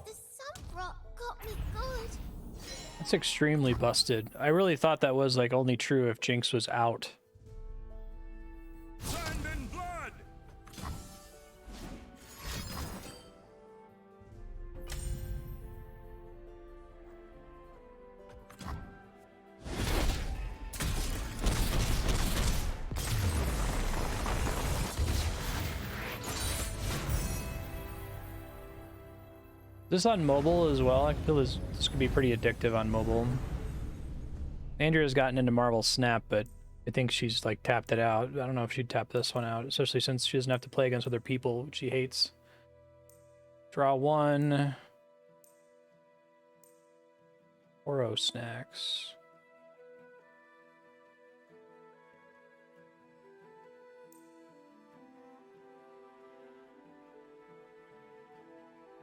The sun rock got me good. That's extremely busted. I really thought that was like only true if Jinx was out. Sand and blood! This on mobile as well. I feel this could be pretty addictive on mobile. Andrea's gotten into Marvel Snap, but I think she's like tapped it out. I don't know if she'd tap this one out, especially since she doesn't have to play against other people, which she hates. Draw one. Oro snacks.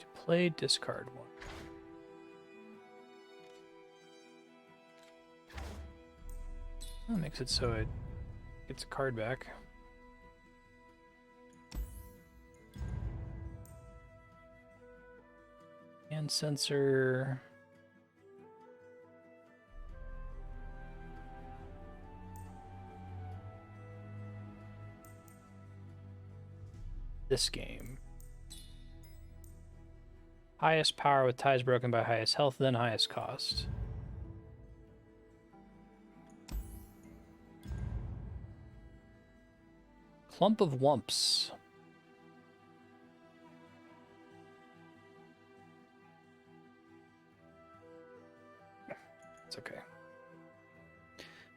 To play, discard one. That makes it so it gets a card back. Hand sensor. This game. Highest power with ties broken by highest health, then highest cost. Clump of Wumps. It's okay.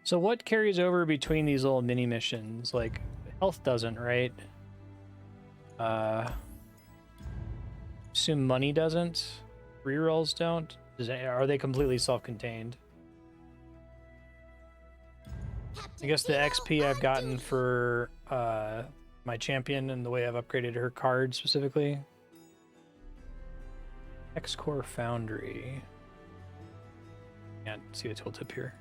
So what carries over between these little mini missions? Like, health doesn't, right? Assume money doesn't. Rerolls don't. Are they completely self-contained? I guess the XP I've gotten for my champion and the way I've upgraded her card specifically. X-Core Foundry. Can't see the tooltip here.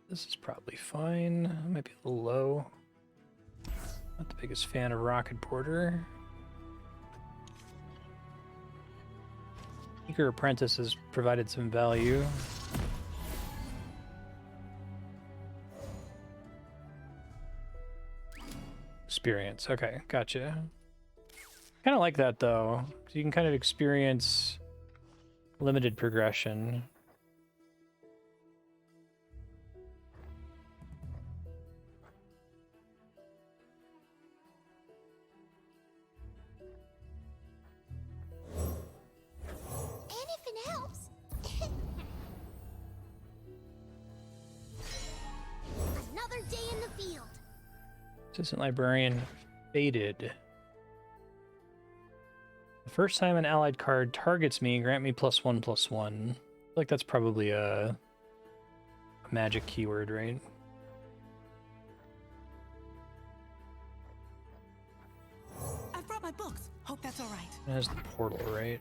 This is probably fine. Might be a little low. Not the biggest fan of Rocket Porter. Eager Apprentice has provided some value. Experience. Okay, gotcha. Kind of like that though. You can kind of experience limited progression. Assistant Librarian faded. The first time an allied card targets me, grant me +1/+1. I feel like that's probably a magic keyword, right? I've brought my books. Hope that's all right. It has the portal, right?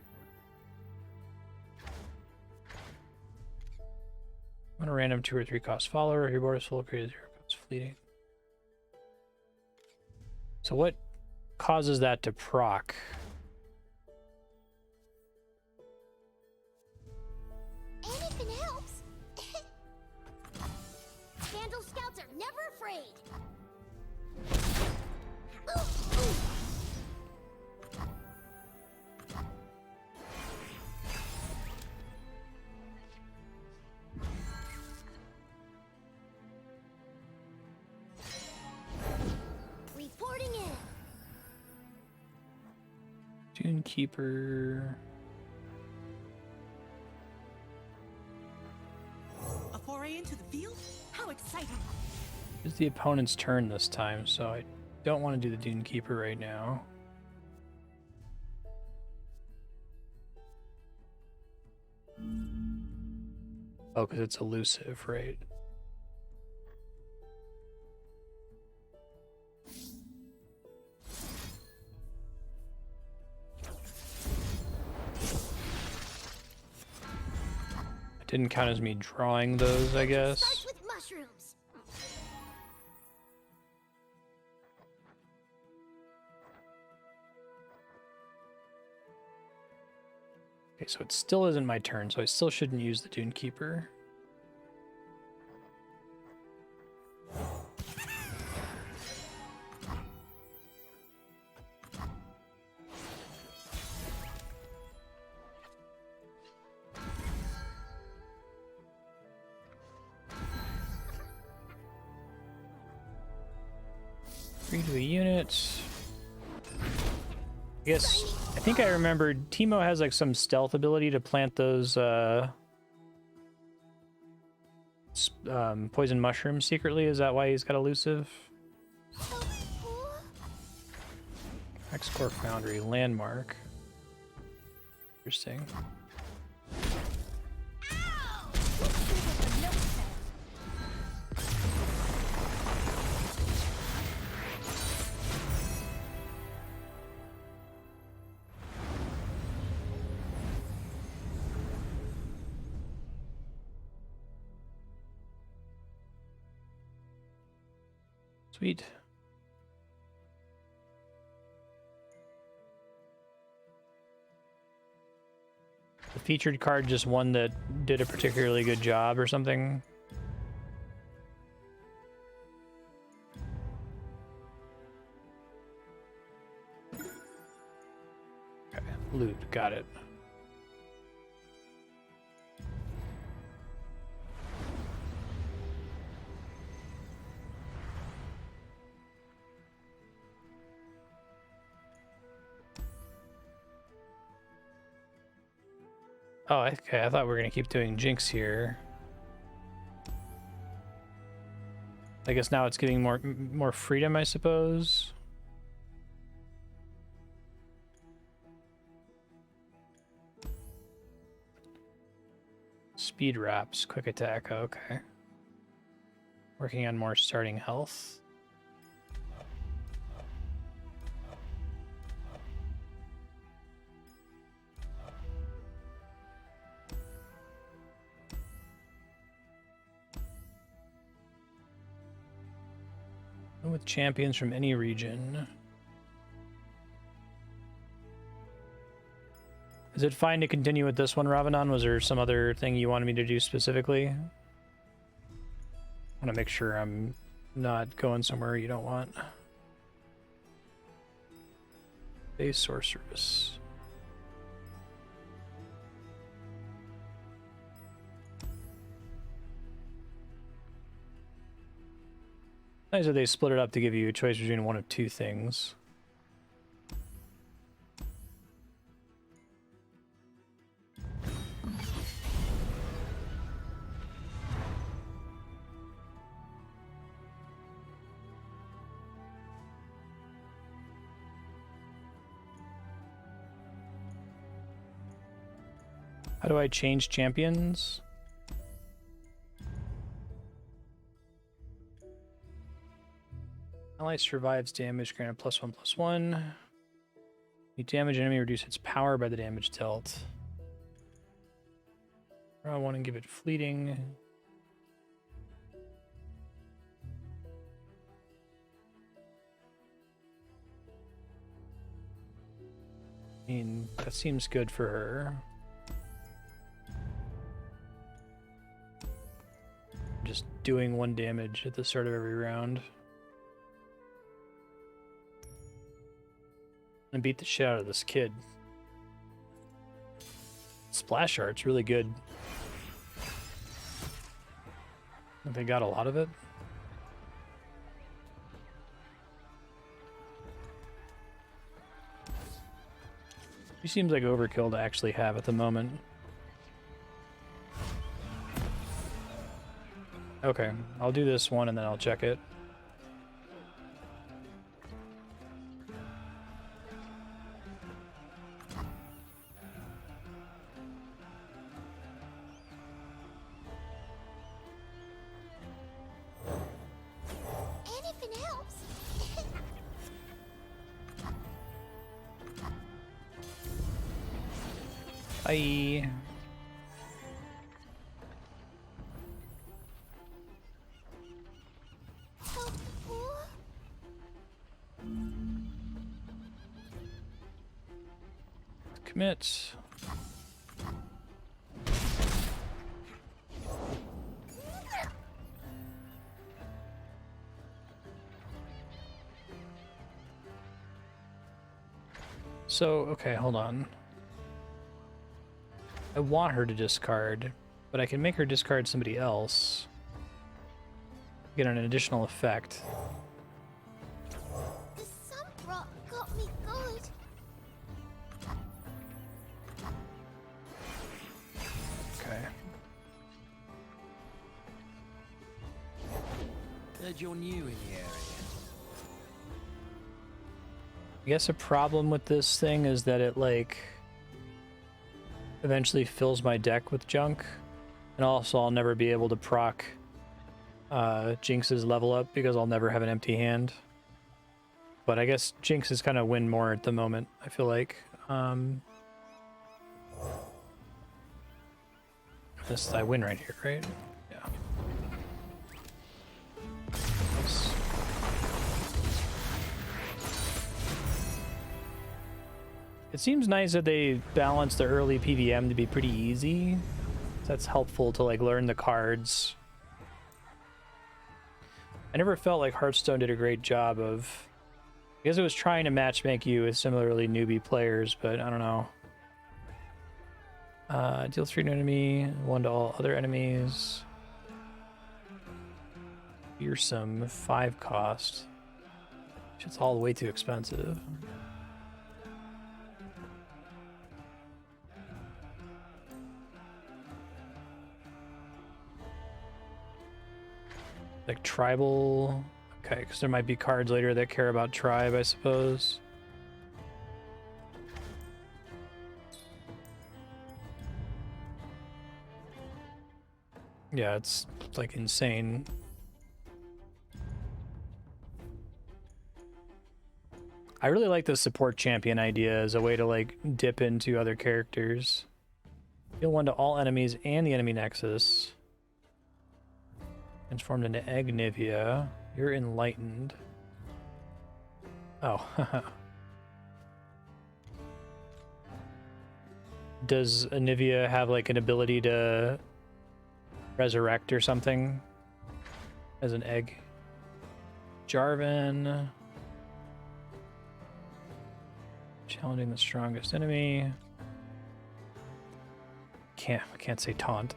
On a random 2 or 3 cost follower, your board is full of creative 0 cost fleeting. So what causes that to proc? Anything helps. Vandal scouts are never afraid. Reporting in. Dune Keeper. A foray into the field? How exciting! It's the opponent's turn this time, so I don't want to do the Dune Keeper right now. Oh, because it's elusive, right? It didn't count as me drawing those, I guess. Starts with mushrooms. Okay, so it still isn't my turn, so I still shouldn't use the Dune Keeper. 3 to a unit. I guess, I think I remembered Teemo has like some stealth ability to plant those poison mushrooms secretly. Is that why he's got elusive? X-Core Foundry, landmark. Interesting. Sweet. The featured card, just one that did a particularly good job or something. Okay, loot, got it. Oh, okay, I thought we were gonna keep doing Jinx here. I guess now it's getting more freedom, I suppose. Speed wraps, quick attack, okay. Working on more starting health. With champions from any region. Is it fine to continue with this one, Ravanon? Was there some other thing you wanted me to do specifically? I want to make sure I'm not going somewhere you don't want. Base sorceress. Nice that they split it up to give you a choice between one of two things. How do I change champions? Ally survives damage granted +1/+1. You damage enemy, reduce its power by the damage dealt. I want to give it fleeting. I mean, that seems good for her. Just doing 1 damage at the start of every round. And beat the shit out of this kid. Splash art's really good. I think they got a lot of it. He seems like overkill to actually have at the moment. Okay, I'll do this one and then I'll check it. Anything helps. Bye. Commit. So, okay, hold on. I want her to discard, but I can make her discard somebody else. Get an additional effect. Heard you're new in the area. I guess a problem with this thing is that it like eventually fills my deck with junk, and also I'll never be able to proc Jinx's level up because I'll never have an empty hand. But I guess Jinx is kind of win more at the moment, I feel like. This I win right here, right? Yeah. Nice. It seems nice that they balance the early PVM to be pretty easy. That's helpful to like learn the cards. I never felt like Hearthstone did a great job of, I guess it was trying to matchmake you with similarly newbie players, but I don't know. Deal 3 to enemy, 1 to all other enemies. Fearsome 5 cost. It's all way too expensive. Like tribal, okay, because there might be cards later that care about tribe, I suppose. Yeah, it's like insane. I really like the support champion idea as a way to like dip into other characters. Deal 1 to all enemies and the enemy nexus. Transformed into Egg Nivea. You're enlightened. Oh, does Nivea have like an ability to resurrect or something as an egg? Jarvan. Challenging the strongest enemy. I can't say taunt.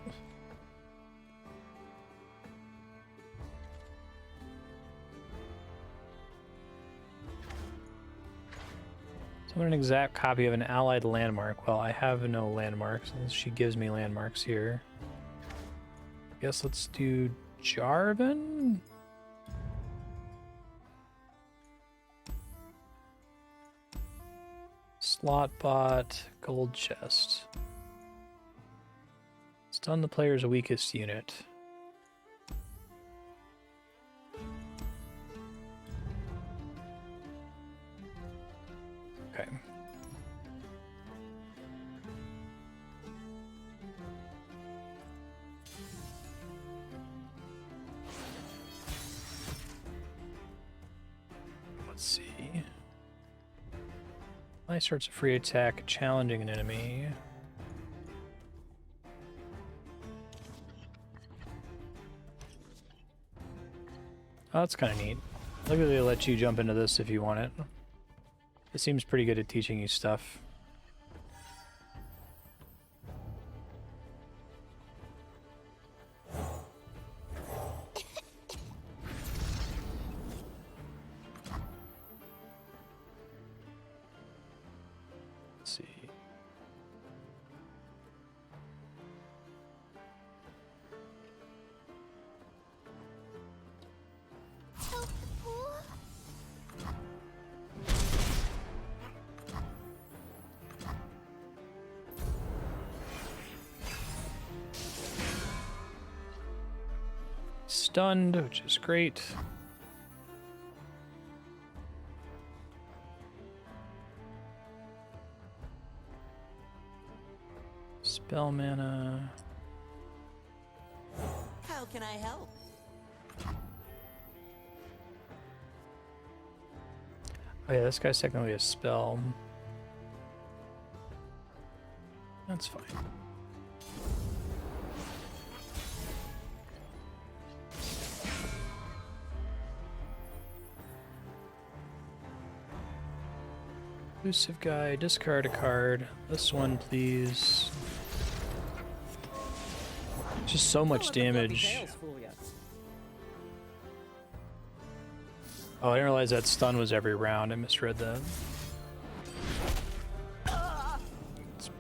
Summon an exact copy of an allied landmark. Well, I have no landmarks, and she gives me landmarks here. Guess let's do Jarvan? Slot bot, gold chest. Stun the player's weakest unit. Okay. Let's see. I starts a free attack, challenging an enemy. Oh, that's kind of neat. Look at they let you jump into this if you want it. It seems pretty good at teaching you stuff. Let's see. Stunned, which is great. Spell mana. How can I help? Oh yeah, this guy's technically a spell. That's fine. Elusive guy, discard a card. This one, please. Just so much damage. Oh, I didn't realize that stun was every round. I misread that.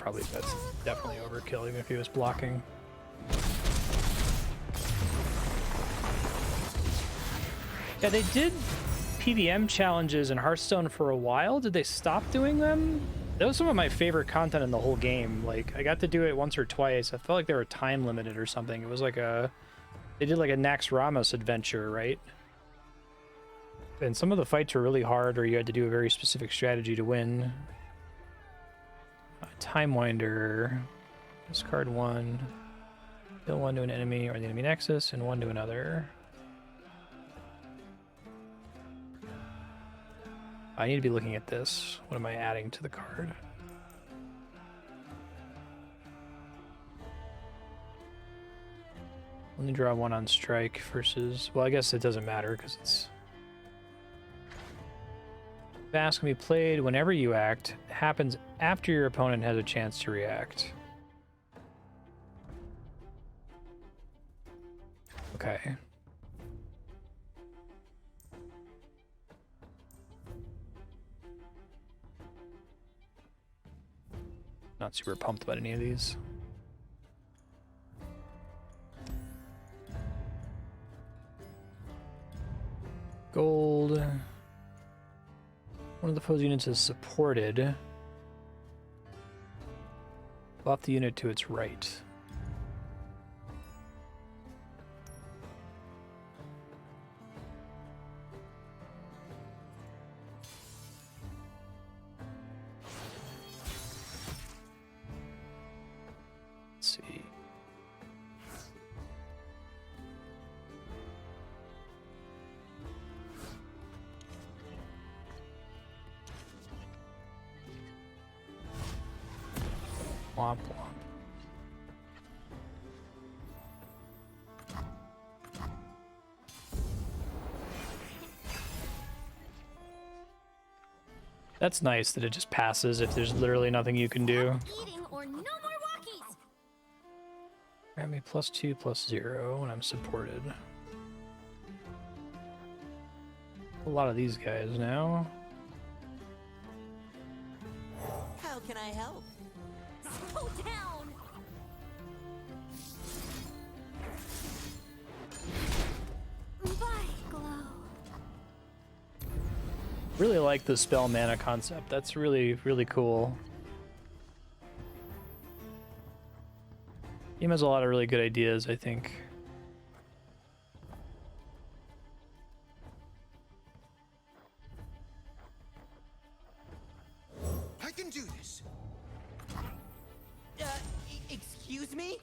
That's definitely overkill, even if he was blocking. Yeah, they did PVM challenges in Hearthstone for a while. Did they stop doing them? That was some of my favorite content in the whole game. Like, I got to do it once or twice. I felt like they were time limited or something. It was like a... They did like a Nax Ramos adventure, right? And some of the fights were really hard, or you had to do a very specific strategy to win. Time Winder. Discard one. Deal one to an enemy or the enemy nexus, and one to another. I need to be looking at this. What am I adding to the card? Only draw one on strike versus... Well, I guess it doesn't matter because it's... Fast can be played whenever you act. It happens after your opponent has a chance to react. Okay. Not super pumped about any of these. Gold. One of the foe's units is supported. Buff the unit to its right. Let's see. Womp womp. That's nice that it just passes if there's literally nothing you can do. Eating or no more walkies. Grant me +2/+0 when I'm supported. A lot of these guys now. How can I help? Slow down. Bye, Glow. Really like the spell mana concept. That's really, really cool. Game has a lot of really good ideas, I think. I can do this. Excuse me?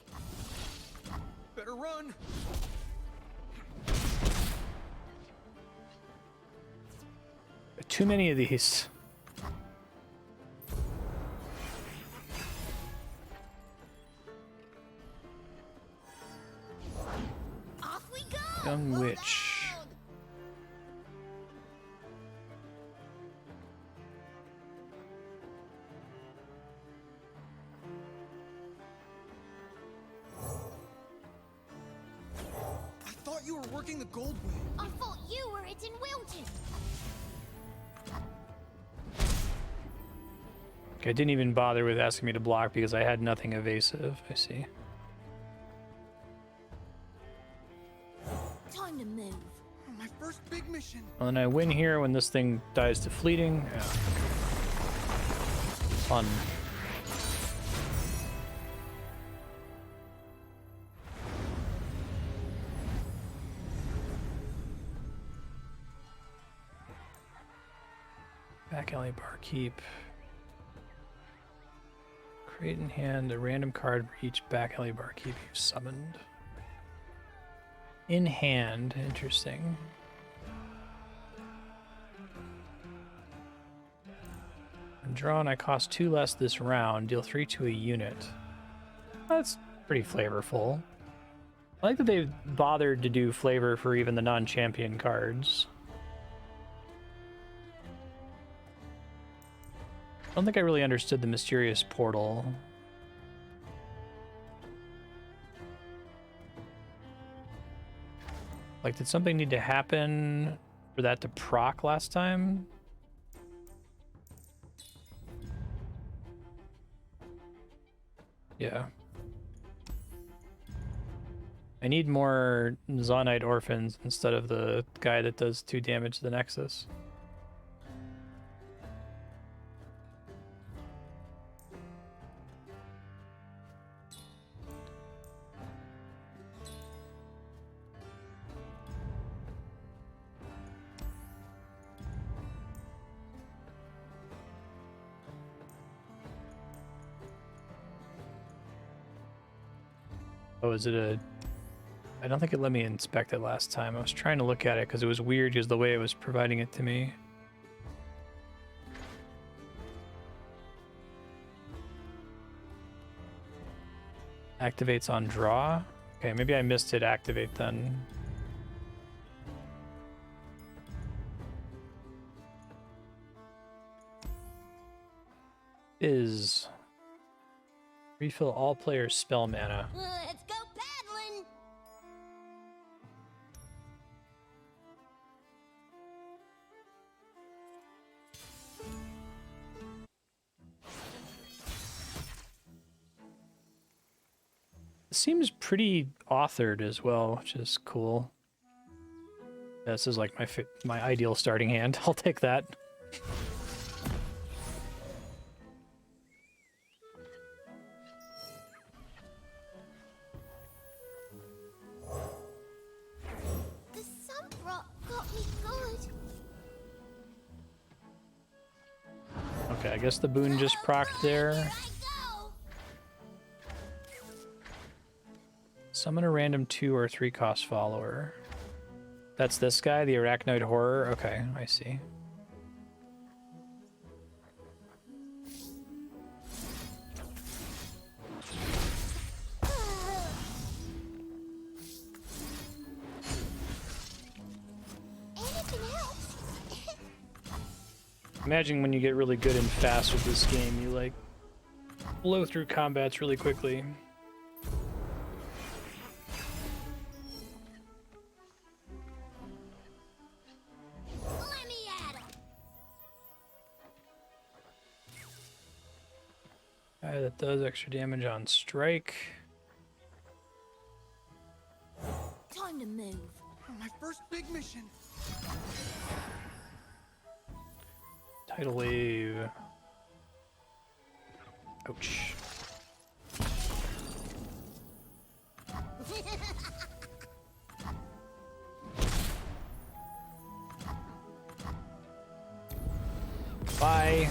Better run. Too many of these. Off we go. Young witch. I thought you were working the gold way. I thought you were it in Wilton. I didn't even bother with asking me to block because I had nothing evasive. I see. Time to move. My first big mission. Well, then I win here when this thing dies to fleeting. Yeah. Fun. Back alley barkeep. Create in hand a random card for each back alley barkeep you summoned. In hand, interesting. When drawn, I cost 2 less this round, deal 3 to a unit. That's pretty flavorful. I like that they've bothered to do flavor for even the non-champion cards. I don't think I really understood the mysterious portal. Like, did something need to happen for that to proc last time? Yeah. I need more Zonite Orphans instead of the guy that does 2 damage to the Nexus. Oh, is it a... I don't think it let me inspect it last time. I was trying to look at it because it was weird because the way it was providing it to me. Activates on draw? Okay, maybe I missed it activate then. Is refill all players' spell mana. Let's go paddling. It seems pretty authored as well, which is cool. This is like my ideal starting hand. I'll take that. The sun got me good. Okay, I guess the boon just procced there. Here I go. Summon a random 2 or 3 cost follower. That's this guy, the Arachnoid Horror? Okay, I see. Anything else? Imagine when you get really good and fast with this game, you like blow through combats really quickly. Let me at 'em. Guy that does extra damage on strike. Time to move. My first big mission. Tidal wave. Ouch. Bye.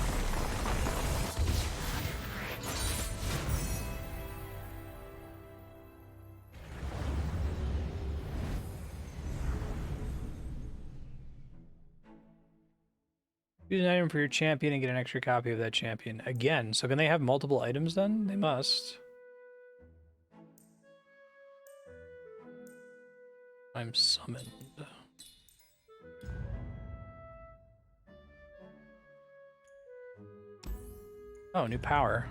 Use an item for your champion and get an extra copy of that champion. Again, so can they have multiple items then? They must. I'm summoned. Oh, new power.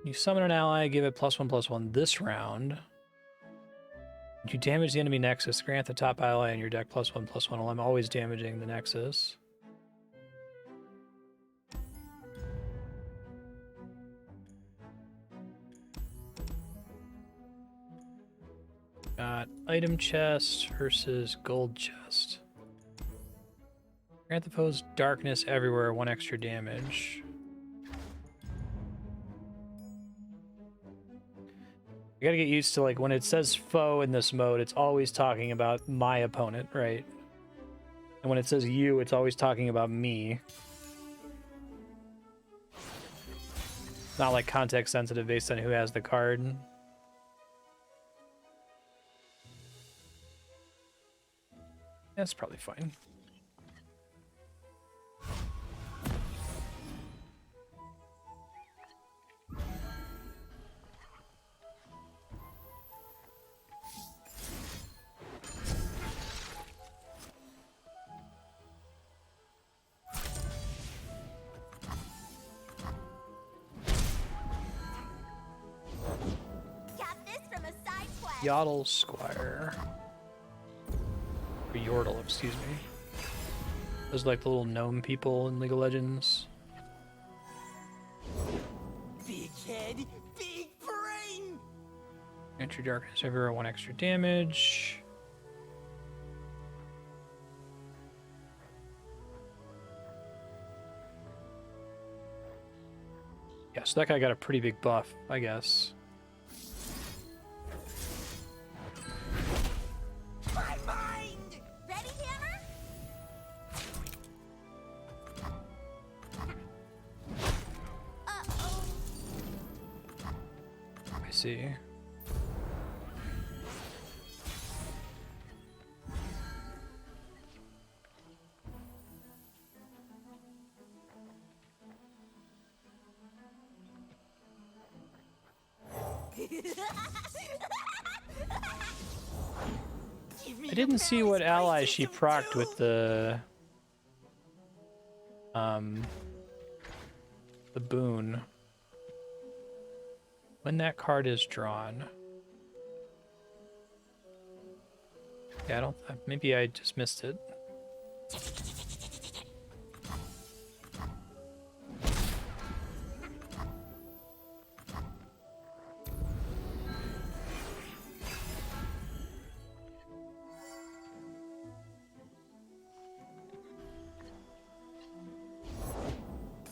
You summon an ally, give it +1/+1 this round. You damage the enemy nexus, grant the top ally in your deck +1/+1. Well, I'm always damaging the nexus. Got item chest versus gold chest. Grant the foe's darkness everywhere, 1 extra damage. I gotta get used to, like, when it says foe in this mode, it's always talking about my opponent, right? And when it says you, it's always talking about me. Not like context sensitive based on who has the card. That's probably fine. Got this from a side quest. Yodel Squire. Or Yordle, excuse me. Those are like the little gnome people in League of Legends. Big head, big brain. Entry darkness everywhere, 1 extra damage. Yeah, so that guy got a pretty big buff, I guess. My mind! Ready, Hammer? Uh-oh. I see. I didn't see what allies she procced with the boon. When that card is drawn. Yeah, I don't, maybe I just missed it.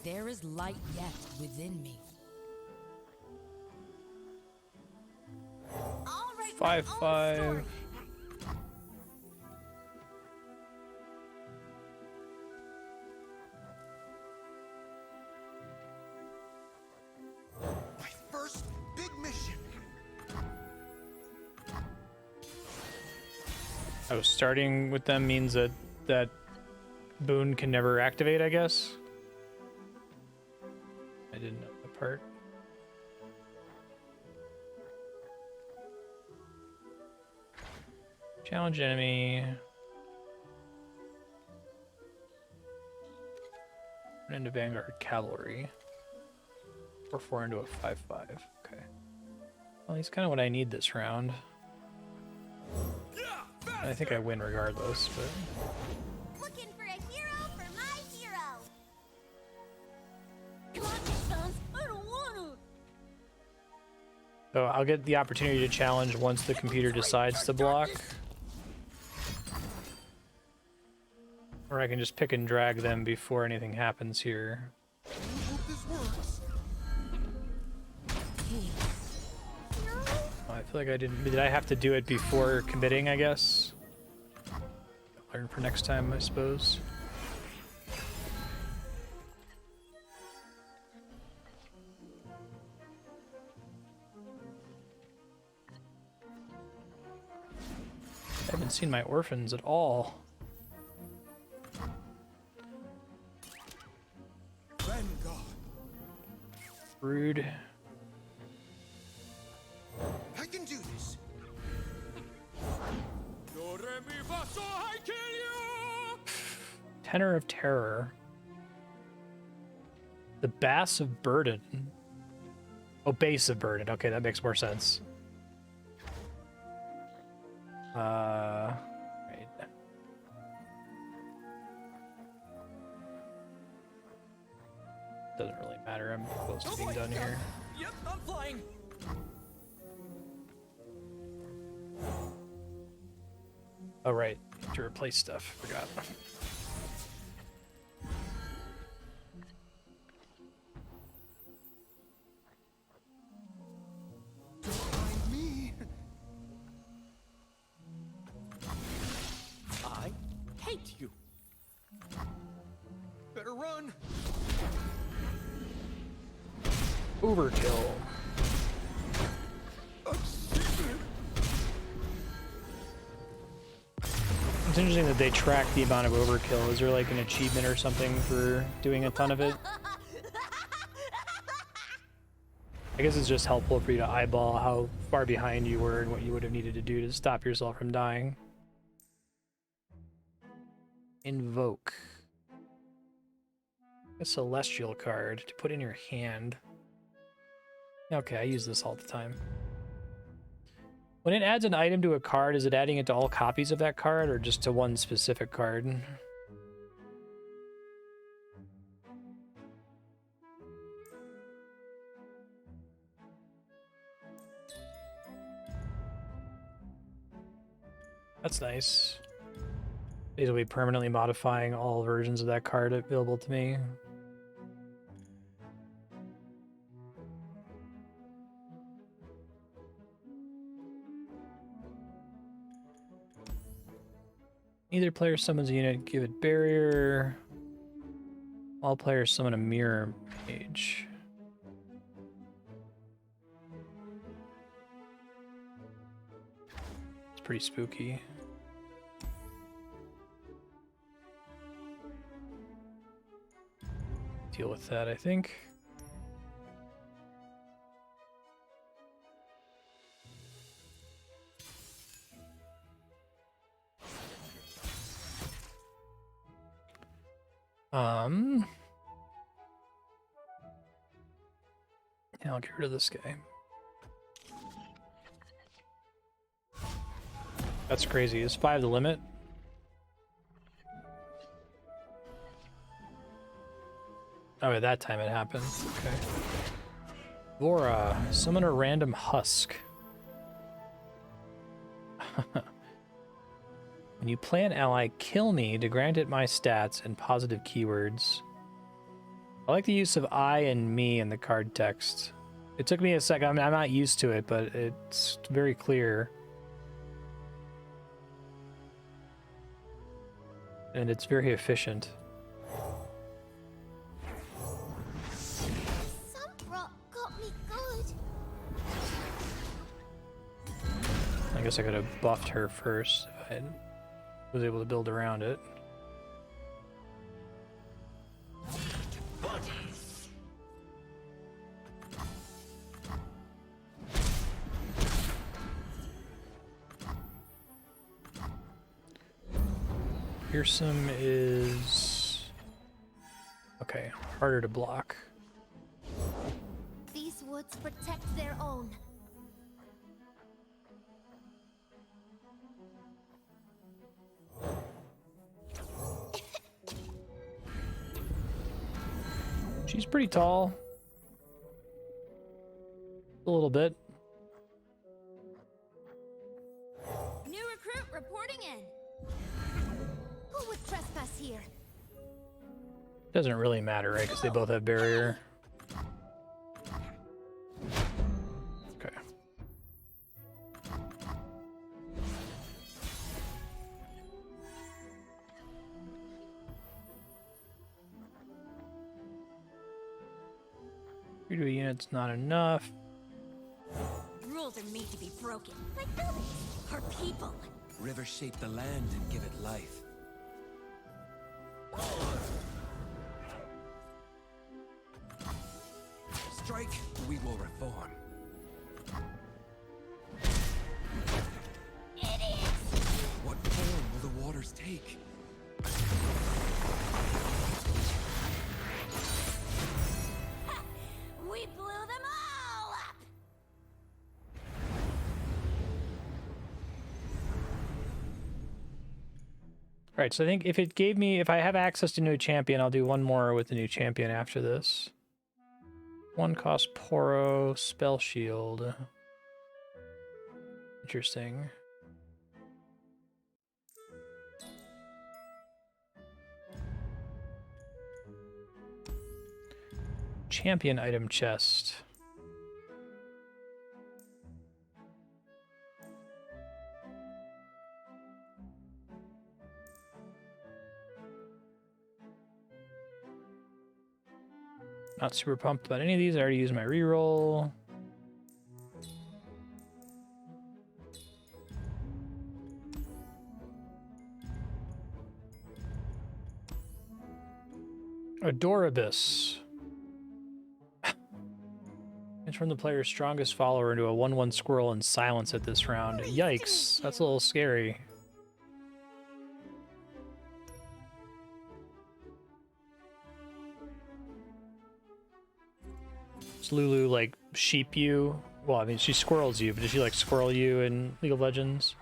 There is light yet within me. I'll write my 5/5. own story. My first big mission. Oh, starting with them means that that boon can never activate, I guess. I didn't know that part. Challenge enemy. Run into Vanguard Cavalry. Or 4 into a 5/5. Okay. Well, he's kind of what I need this round. I think I win regardless, but Looking for a hero for my hero. Come on, Fishbones. I don't wanna. so I'll get the opportunity to challenge once the computer decides to block. Or I can just pick and drag them before anything happens here. Hope this works. Oh, I feel like I didn't. Did I have to do it before committing, I guess? Learn for next time, I suppose. I haven't seen my orphans at all. Vanguard. Rude. I can do this. Tenor of Terror. The Bass of Burden. Oh, Base of Burden. Okay, that makes more sense. Right. Doesn't really matter. I'm close to being done here. Yep, I'm flying. Oh, right. To replace stuff. Forgot. Behind me. I hate you. Better run. Overkill. It's interesting that they track the amount of overkill. Is there like an achievement or something for doing a ton of it? I guess it's just helpful for you to eyeball how far behind you were and what you would have needed to do to stop yourself from dying. Invoke. A celestial card to put in your hand. Okay, I use this all the time. When it adds an item to a card, is it adding it to all copies of that card or just to one specific card? That's nice. Basically permanently modifying all versions of that card available to me. Either player summons a unit, give it barrier. All players summon a mirror mage. It's pretty spooky. Deal with that, I think. Yeah, I'll get rid of this guy. That's crazy. Is 5 the limit? Oh, at that time it happened. Okay. Vora, summon a random husk. When you play an ally, kill me to grant it my stats and positive keywords. I like the use of I and me in the card text. It took me a second. I mean, I'm not used to it, but it's very clear. And it's very efficient. Some rock got me good. I guess I could have buffed her first if I was able to build around it. Fearsome is okay, harder to block. These woods protect their own. She's pretty tall. A little bit. New recruit reporting in. Who would trespass here? Doesn't really matter, right? Because they both have barrier. Okay. Three to a unit's not enough. Rules are made to be broken. Like buildings or people. Rivers shape the land and give it life. Strike, we will reform. Idiots! What form will the waters take? We blew them all up! Right, so I think if it gave me, if I have access to new champion, I'll do one more with the new champion after this. One cost Poro, spell shield. Interesting. Champion item chest. Not super pumped about any of these. I already used my reroll. Adorabus. Transform the player's strongest follower into a 1/1 squirrel in silence at this round. Yikes, that's a little scary. Does Lulu like sheep you? Well, I mean, she squirrels you, but does she like squirrel you in League of Legends?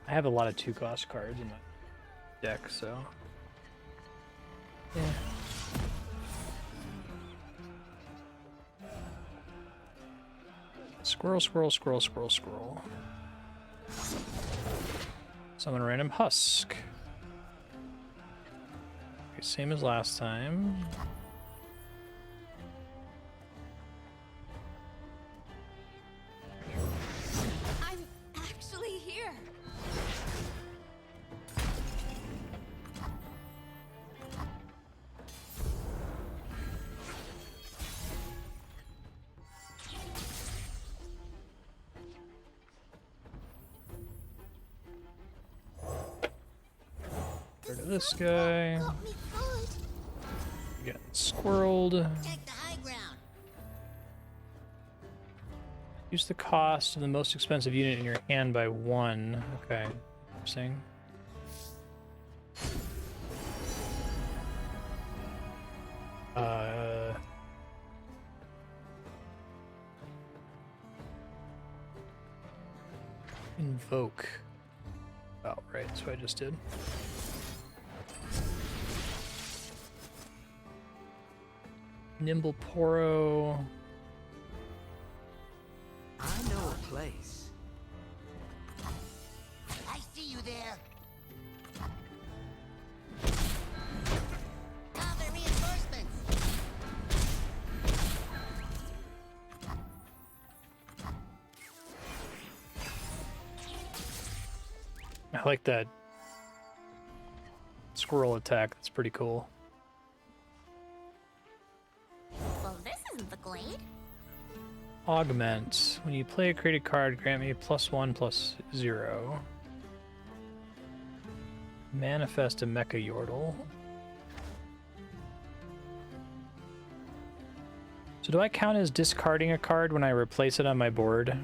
I have a lot of 2-cost cards in my deck, so yeah. Squirrel, squirrel, squirrel, squirrel, squirrel. Summon a random husk. Okay, same as last time. I'm actually here. Rid of this guy. Got me good. Getting squirreled. Take the high ground. Use the cost of the most expensive unit in your hand by 1. Okay, interesting. Invoke. Oh, right, that's what I just did. Nimble Poro. I know a place. I see you there. Other reinforcements. I like that squirrel attack. That's pretty cool. Well, this isn't the glade. Augment. When you play a created card, grant me +1/+0. Manifest a Mecha Yordle. So do I count as discarding a card when I replace it on my board?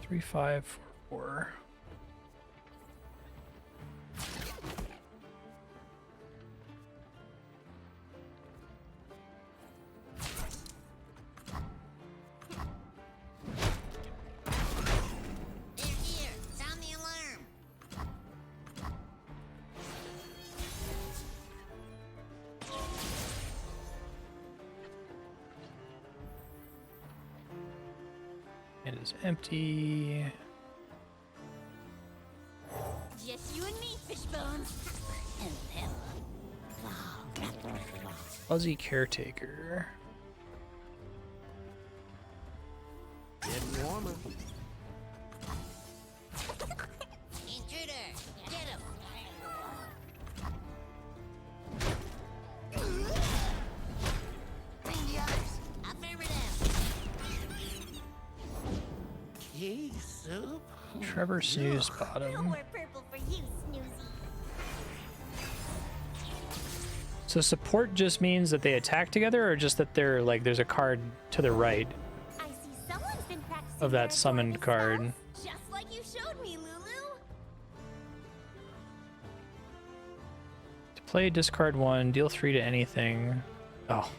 Three, 5, 4. They're here. Sound the alarm. It is empty. Just you and me, Fishbones. And them. Fuzzy Caretaker. Getting warmer. Intruder. Get him. Bring the others. Affirmative. Key soup? Trevor Snooze Bottom. No more purple for you, Snoozy. So support just means that they attack together, or just that they're like there's a card to the right I see someone's been practicing of that their summoned Aquarius card? spells, just like you showed me, Lulu. To play, discard 1, deal 3 to anything. Oh.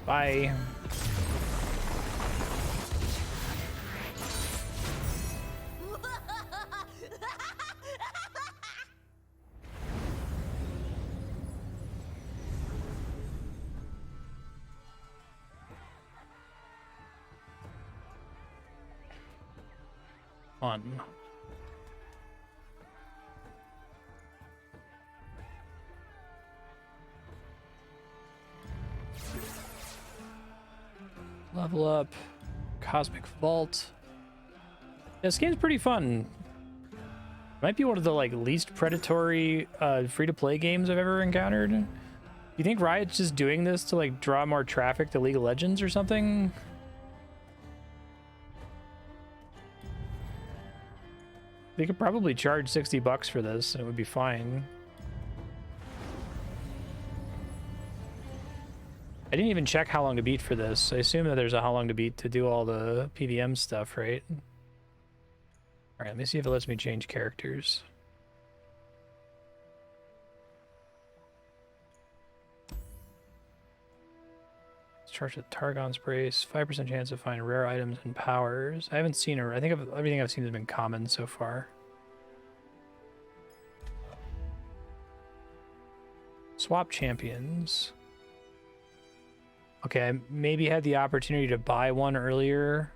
Bye. Fun. Level up. Cosmic Vault. This game's pretty fun. Might be one of the like least predatory free-to-play games I've ever encountered. You think Riot's just doing this to like draw more traffic to League of Legends or something? They could probably charge $60 for this and it would be fine. I didn't even check how long to beat for this. I assume that there's a how long to beat to do all the PVM stuff, right? Alright, let me see if it lets me change characters. Let's charge with Targon's Brace. 5% chance to find rare items and powers. I haven't seen her. I think everything I've seen has been common so far. Swap champions. Okay, I maybe had the opportunity to buy one earlier,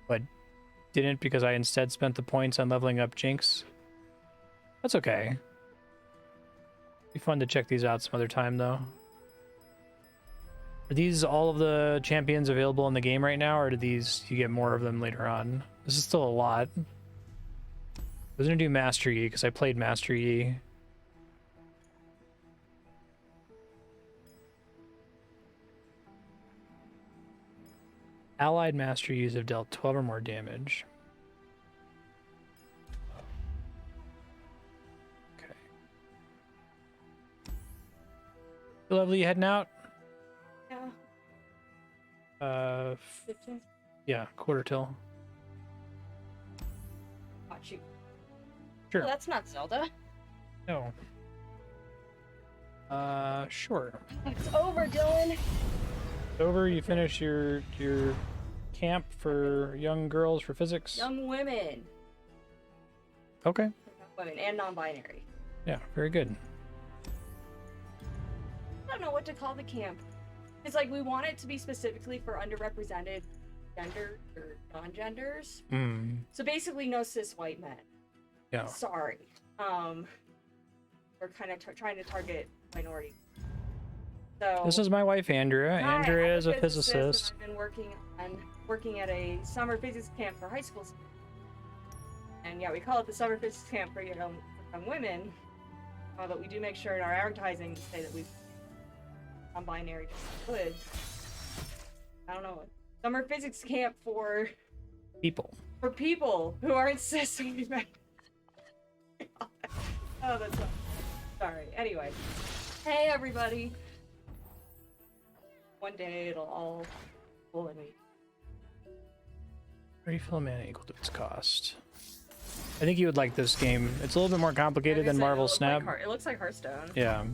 but didn't because I instead spent the points on leveling up Jinx. That's okay. Be fun to check these out some other time, though. Are these all of the champions available in the game right now, or do these you get more of them later on? This is still a lot. I was gonna do Master Yi because I played Master Yi. Allied Master Yis have dealt 12 or more damage. Okay. Lovely, you heading out? Yeah. 15? Yeah, quarter till. Watch you. Sure. Oh, that's not Zelda. No. Sure. It's over, Dylan. Over, you finish your camp for young girls for physics? Young women. Okay. Women and non-binary. Yeah, very good. I don't know what to call the camp. It's like we want it to be specifically for underrepresented gender or non-genders. So basically no cis white men. Yeah. Sorry. We're kind of trying to target minority. So This is my wife, Andrea. hi, Andrea I'm is a physicist. and I've been working at a summer physics camp for high school students. And yeah, we call it the summer physics camp for young women. But we do make sure in our advertising to say that we've non-binary just good. I don't know. Summer physics camp for people who aren't cis. Oh, that's sorry. Anyway, hey everybody. One day it'll all pull in me. Refill mana equal to its cost. I think you would like this game. It's a little bit more complicated than Marvel Snap. It looks like Hearthstone. Yeah.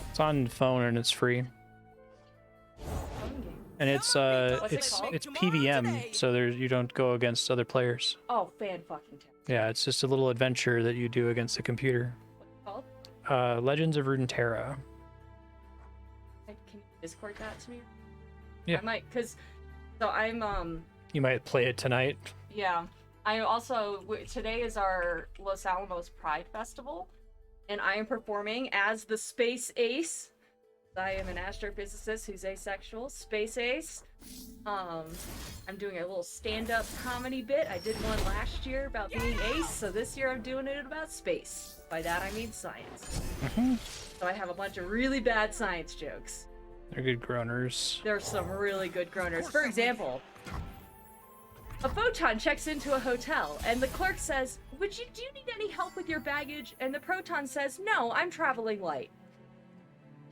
It's on phone and it's free. And it's PVM, so you don't go against other players. Oh, fan fucking tell. Yeah, it's just a little adventure that you do against the computer. What's it called? Legends of Runeterra. Can you Discord that to me? Yeah. I might, cause so I'm You might play it tonight. Yeah. I also today is our Los Alamos Pride Festival, and I am performing as the Space Ace. I am an astrophysicist who's asexual, Space Ace. I'm doing a little stand-up comedy bit. I did one last year about being ace, so this year I'm doing it about space. By that I mean science. So I have a bunch of really bad science jokes. They're good groaners. There's some really good groaners. For example, a photon checks into a hotel, and the clerk says, do you need any help with your baggage? And the proton says, no, I'm traveling light.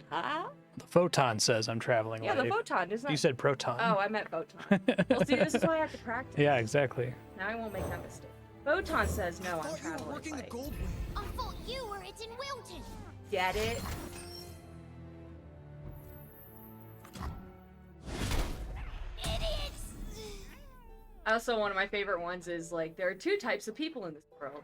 Huh? The photon says I'm traveling Yeah, light. the photon, isn't it? You said proton. Oh, I meant photon. Well, see, this is why I have to practice. Yeah, exactly. Now I won't make that mistake. Photon says, no, I'm traveling working light. the gold wing. I thought you were it in Wilton. Get it? Idiots! Also, one of my favorite ones is, like, there are two types of people in this world.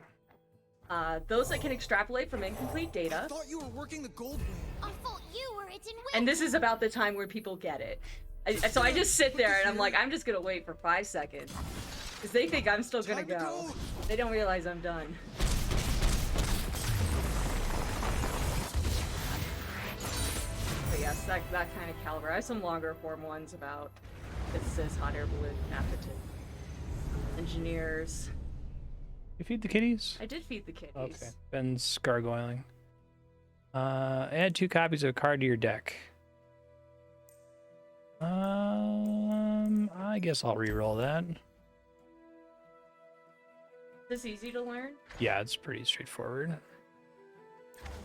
Those that can extrapolate from incomplete data. I thought you were working the gold wing. I thought you were it in Wilton. And this is about the time where people get it. So I just sit there and I'm like, I'm just gonna wait for 5 seconds. Because they think I'm still gonna go. They don't realize I'm done. But yes, that kind of caliber. I have some longer form ones about physicists, hot air balloon captain, engineers. You feed the kitties? I did feed the kitties. Okay. Ben's gargoyling. Add 2 copies of a card to your deck. I guess I'll re-roll that. Is this easy to learn? Yeah, it's pretty straightforward.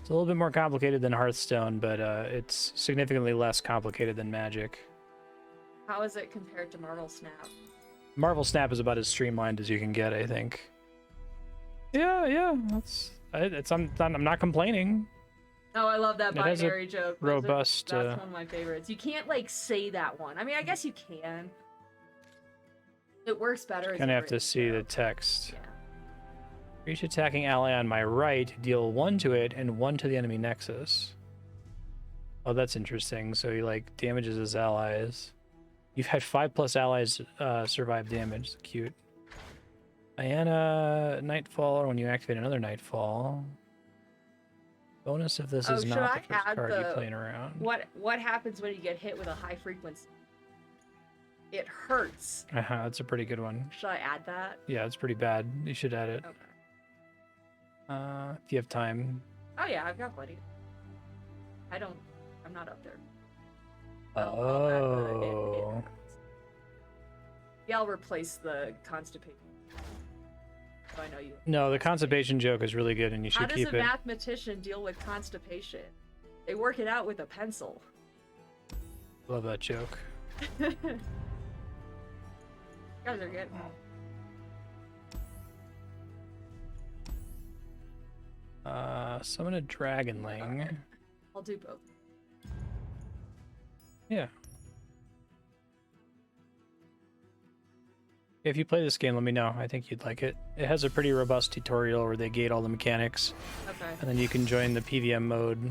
It's a little bit more complicated than Hearthstone, but it's significantly less complicated than Magic. How is it compared to Marvel Snap? Marvel Snap is about as streamlined as you can get, I think. Yeah, I'm not complaining. Oh, I love that It has a binary joke. robust, That's one of my favorites. You can't like say that one. I mean, I guess you can. It works better. Kind of have to see the text. Yeah. Each attacking ally on my right, deal 1 to it and 1 to the enemy nexus. Oh, that's interesting. So he like damages his allies. You've had 5+ allies survive damage. Cute. Diana, Nightfall, or when you activate another Nightfall. Bonus if this is not the first card you're playing around. What happens when you get hit with a high frequency? It hurts. That's a pretty good one. Should I add that? Yeah, it's pretty bad. You should add it. Okay. If you have time. Oh yeah, I've got plenty. I'm not up there. Oh. Yeah, I'll replace the constipation. So I know you. No, the constipation joke is really good, and you should keep it. How does a mathematician deal with constipation? They work it out with a pencil. Love that joke. You guys are getting. Summon a dragonling. Okay. I'll do both. Yeah. If you play this game, let me know. I think you'd like it. It has a pretty robust tutorial where they gate all the mechanics. Okay. And then you can join the PVM mode.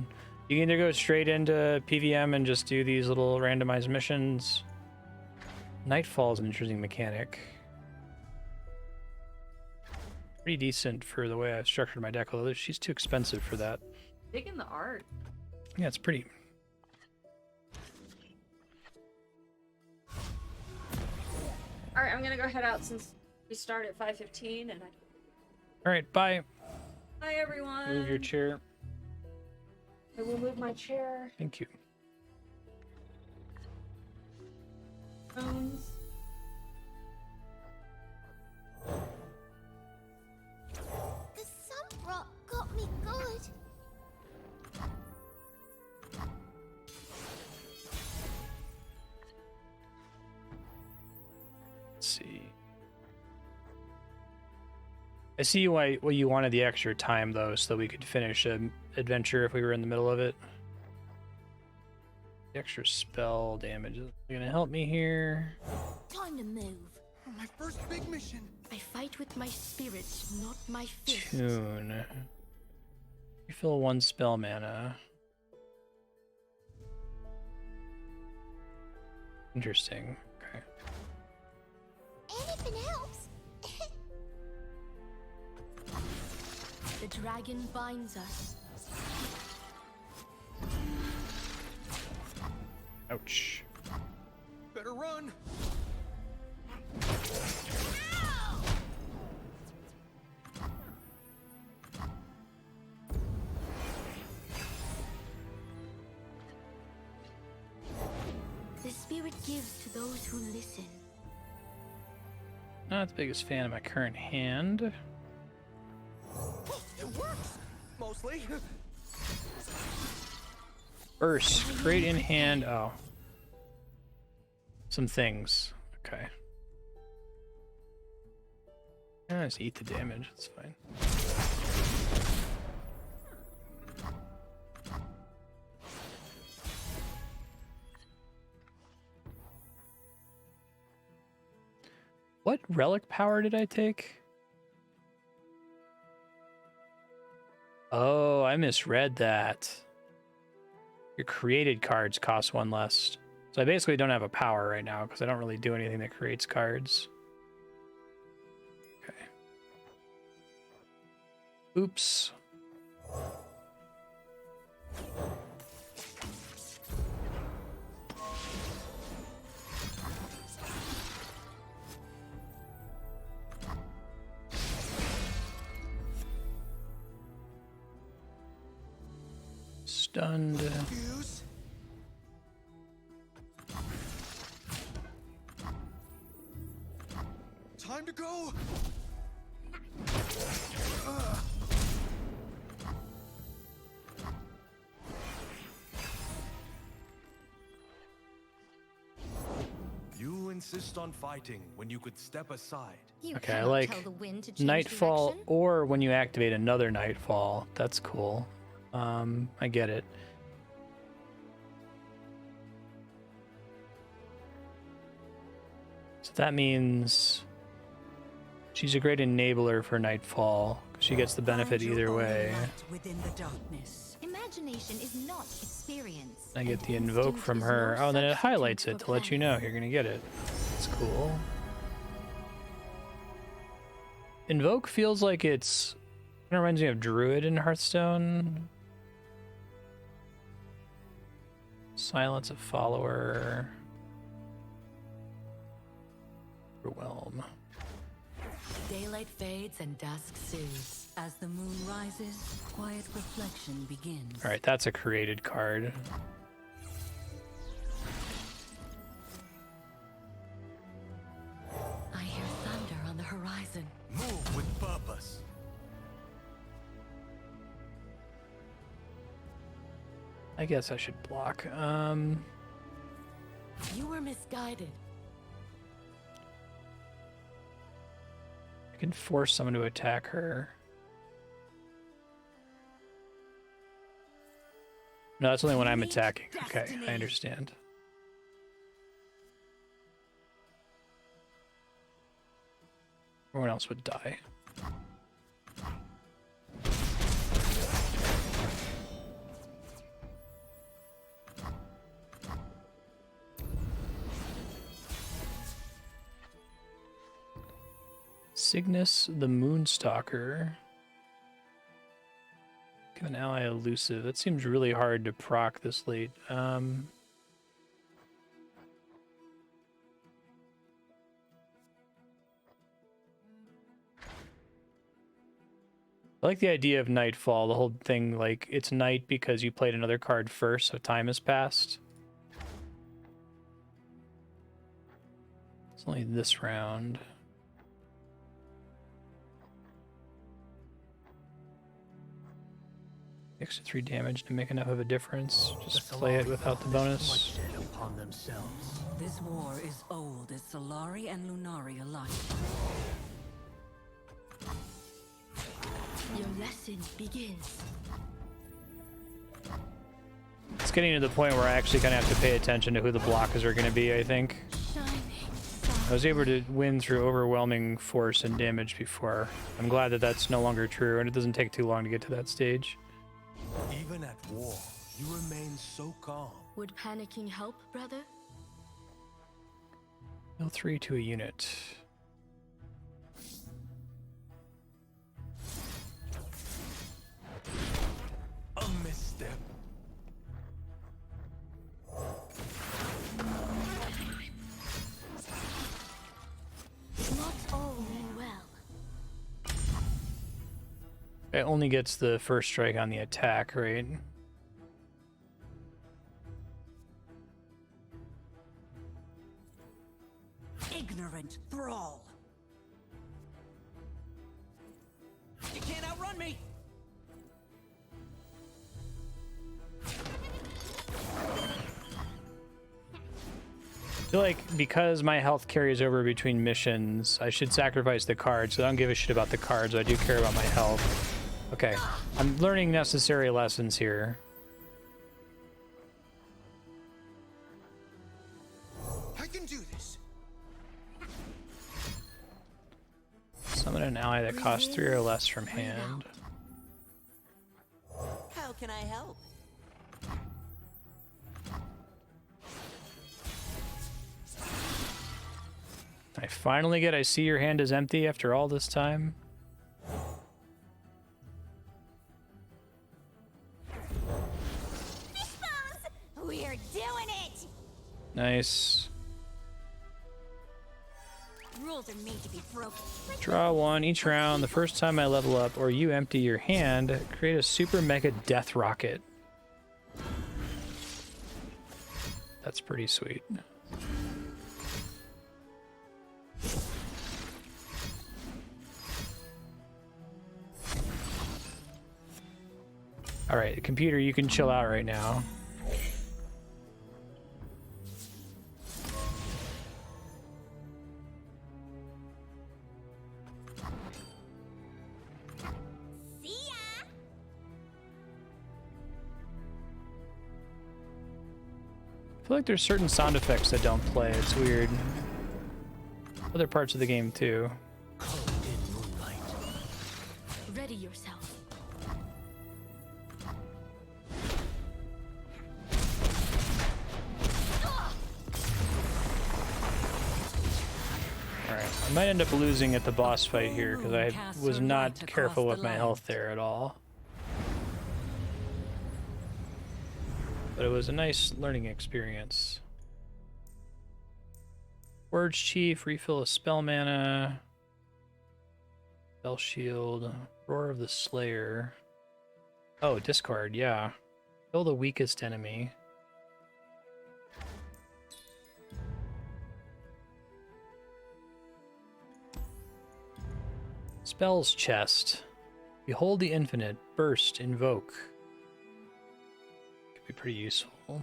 You can either go straight into PVM and just do these little randomized missions. Nightfall is an interesting mechanic. Pretty decent for the way I've structured my deck, although she's too expensive for that. Digging the art. Yeah, it's pretty. Alright, I'm gonna go head out since we start at 5:15 and Alright, bye. Bye everyone. Move your chair. I will move my chair. Thank you. Phones. The sun rock got me good. Let's see. I see why you wanted the extra time though, so that we could finish an adventure if we were in the middle of it. The extra spell damage is gonna help me here. Time to move. My first big mission. I fight with my spirit, not my fist. Tune. Refill 1 spell mana. Interesting. Okay. Anything else? The dragon binds us. Ouch. Better run. The spirit gives to those who listen. Not the biggest fan of my current hand. It works. Mostly. Burst. Create in hand. Oh. Some things. Okay. Yeah, just eat the damage. It's fine. What relic power did I take? Oh, I misread that. Your created cards cost 1 less. So I basically don't have a power right now because I don't really do anything that creates cards. Okay. Oops. Stunned. Fuse. Time to go. insist on fighting when you could step aside? You Okay, I cannot like tell the wind to change Nightfall, direction. or when you activate another Nightfall. That's cool. I get it. So that means she's a great enabler for Nightfall. She gets the benefit either way. Within the darkness. Imagination is not experience. I get and the invoke instinct from is her. no Oh, then it substitute highlights it for to let you know planning. you're gonna get it. That's cool. Invoke feels like it's... It reminds me of Druid in Hearthstone. Silence a follower. Overwhelm. Daylight fades and dusk soothes. As the moon rises, quiet reflection begins. Alright, that's a created card. I hear thunder on the horizon. Move with purpose. I guess I should block. You were misguided. I can force someone to attack her. No, that's only when I'm attacking. Okay, I understand. Everyone else would die. Cygnus the Moonstalker. Give an ally elusive. That seems really hard to proc this late. I like the idea of Nightfall, the whole thing, like, it's night because you played another card first, so time has passed. It's only this round. Extra 3 damage to make enough of a difference. Just play it without the bonus. Upon themselves. This war is old as Solari and Lunari alike. Your lesson begins. It's getting to the point where I actually kind of have to pay attention to who the blockers are going to be, I think. Shining. I was able to win through overwhelming force and damage before. I'm glad that that's no longer true, and it doesn't take too long to get to that stage. Even at war, you remain so calm. Would panicking help, brother? Heal 3 to a unit. A misstep. Not all mean well. It only gets the first strike on the attack, right? Ignorant thrall. You can't outrun me! I feel like because my health carries over between missions, I should sacrifice the cards. So I don't give a shit about the cards, but I do care about my health. Okay, I'm learning necessary lessons here. I can do this. Summon an ally that costs 3 or less from hand. How can I help? I finally get I see your hand is empty after all this time. We're doing it! Nice. Rules are made to be broken. Draw 1 each round. The first time I level up or you empty your hand, create a super mega death rocket. That's pretty sweet. All right, computer, you can chill out right now. feel like there's certain sound effects that don't play. It's weird. Other parts of the game too. Ready yourself. Alright, I might end up losing at the boss fight here because I was not careful with my health there at all. But it was a nice learning experience. Words Chief, refill a spell mana. Spell Shield, Roar of the Slayer. Oh, discard, yeah. Kill the weakest enemy. Spells Chest. Behold the Infinite. Burst. Invoke. Could be pretty useful.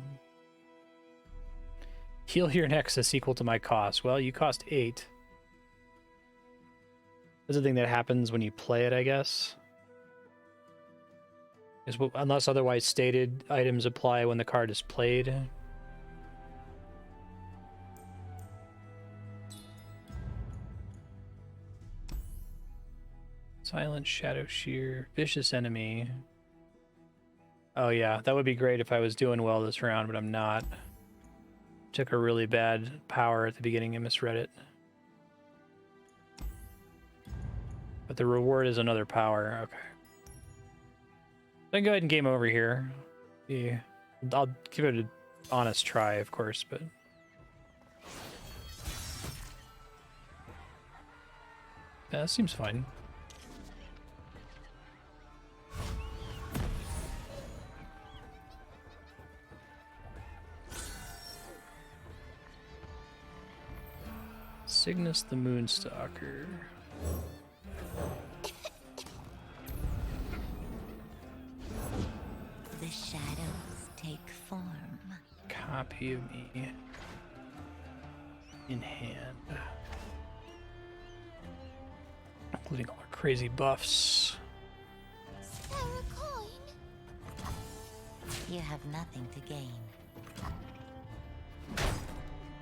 Heal your Nexus equal to my cost. Well, you cost 8. This is a thing that happens when you play it, I guess. Unless otherwise stated, items apply when the card is played. Silent Shadow Shear, Vicious Enemy. Oh yeah, that would be great if I was doing well this round, but I'm not. Took a really bad power at the beginning and misread it. But the reward is another power, okay. Then go ahead and game over here. Yeah, I'll give it an honest try, of course, but... Yeah, that seems fine. Cygnus the Moonstalker. The shadows take form. Copy of me in hand. Including all our crazy buffs. Spare a coin. You have nothing to gain.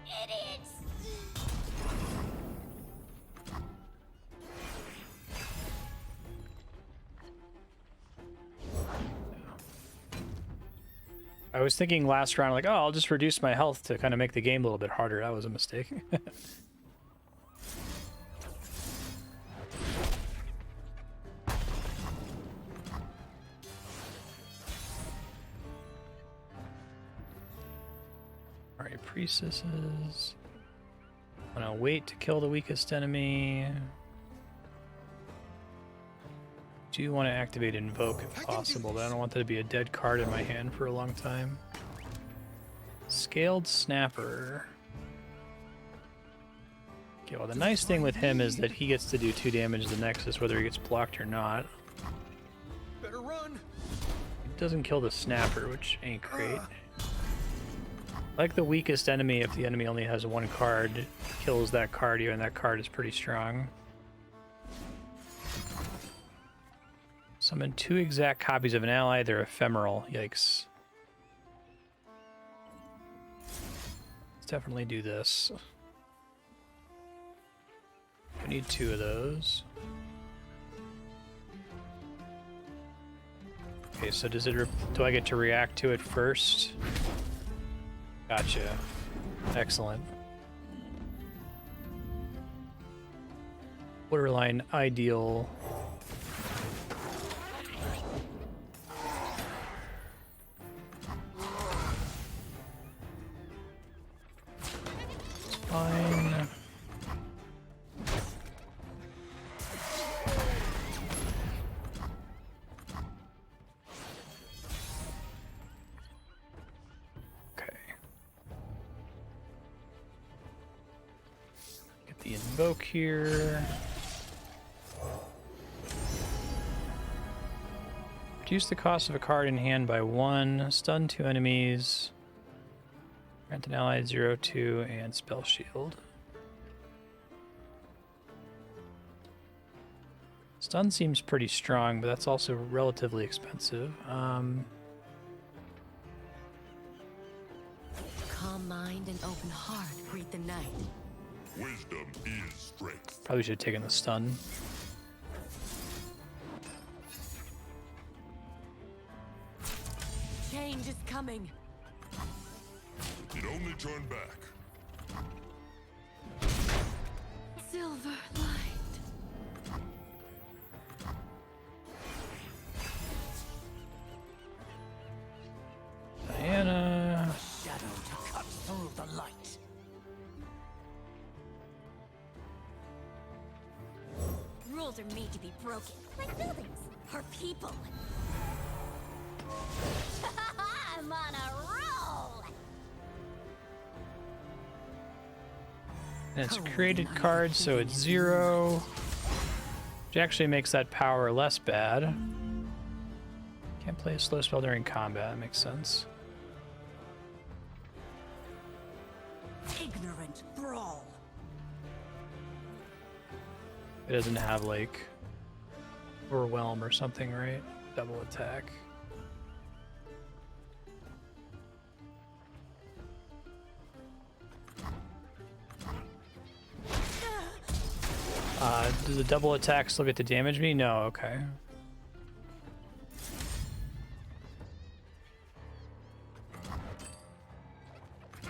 Idiots! I was thinking last round, like, oh, I'll just reduce my health to kind of make the game a little bit harder. That was a mistake. Alright, priestesses. I'm gonna wait to kill the weakest enemy. Do want to activate Invoke if possible, but I don't want that to be a dead card in my hand for a long time. Scaled Snapper. Okay, well the nice thing with him is that he gets to do 2 damage to the Nexus whether he gets blocked or not. Better run. It doesn't kill the Snapper, which ain't great. Like the weakest enemy, if the enemy only has 1 card, kills that card, even that card is pretty strong. Summon 2 exact copies of an ally, they're ephemeral. Yikes. Let's definitely do this. We need 2 of those. Okay, so does it do I get to react to it first? Gotcha. Excellent. Borderline ideal. Fine. Okay. Get the Invoke here. Reduce the cost of a card in hand by 1. Stun 2 enemies. Grant an ally 0/2 and Spell Shield. Stun seems pretty strong, but that's also relatively expensive. calm mind and open heart greet the night. Wisdom is strength. Probably should have taken the stun. Change is coming. It only turned back. Silver light. Diana. Shadow to cut through the light. Rules are made to be broken, like buildings or people. I'm on a roll! And it's a created card, so it's 0. Which actually makes that power less bad. Can't play a slow spell during combat, that makes sense. Ignorant brawl. It doesn't have like overwhelm or something, right? Double attack. Does the double attack still get to damage me? No, okay.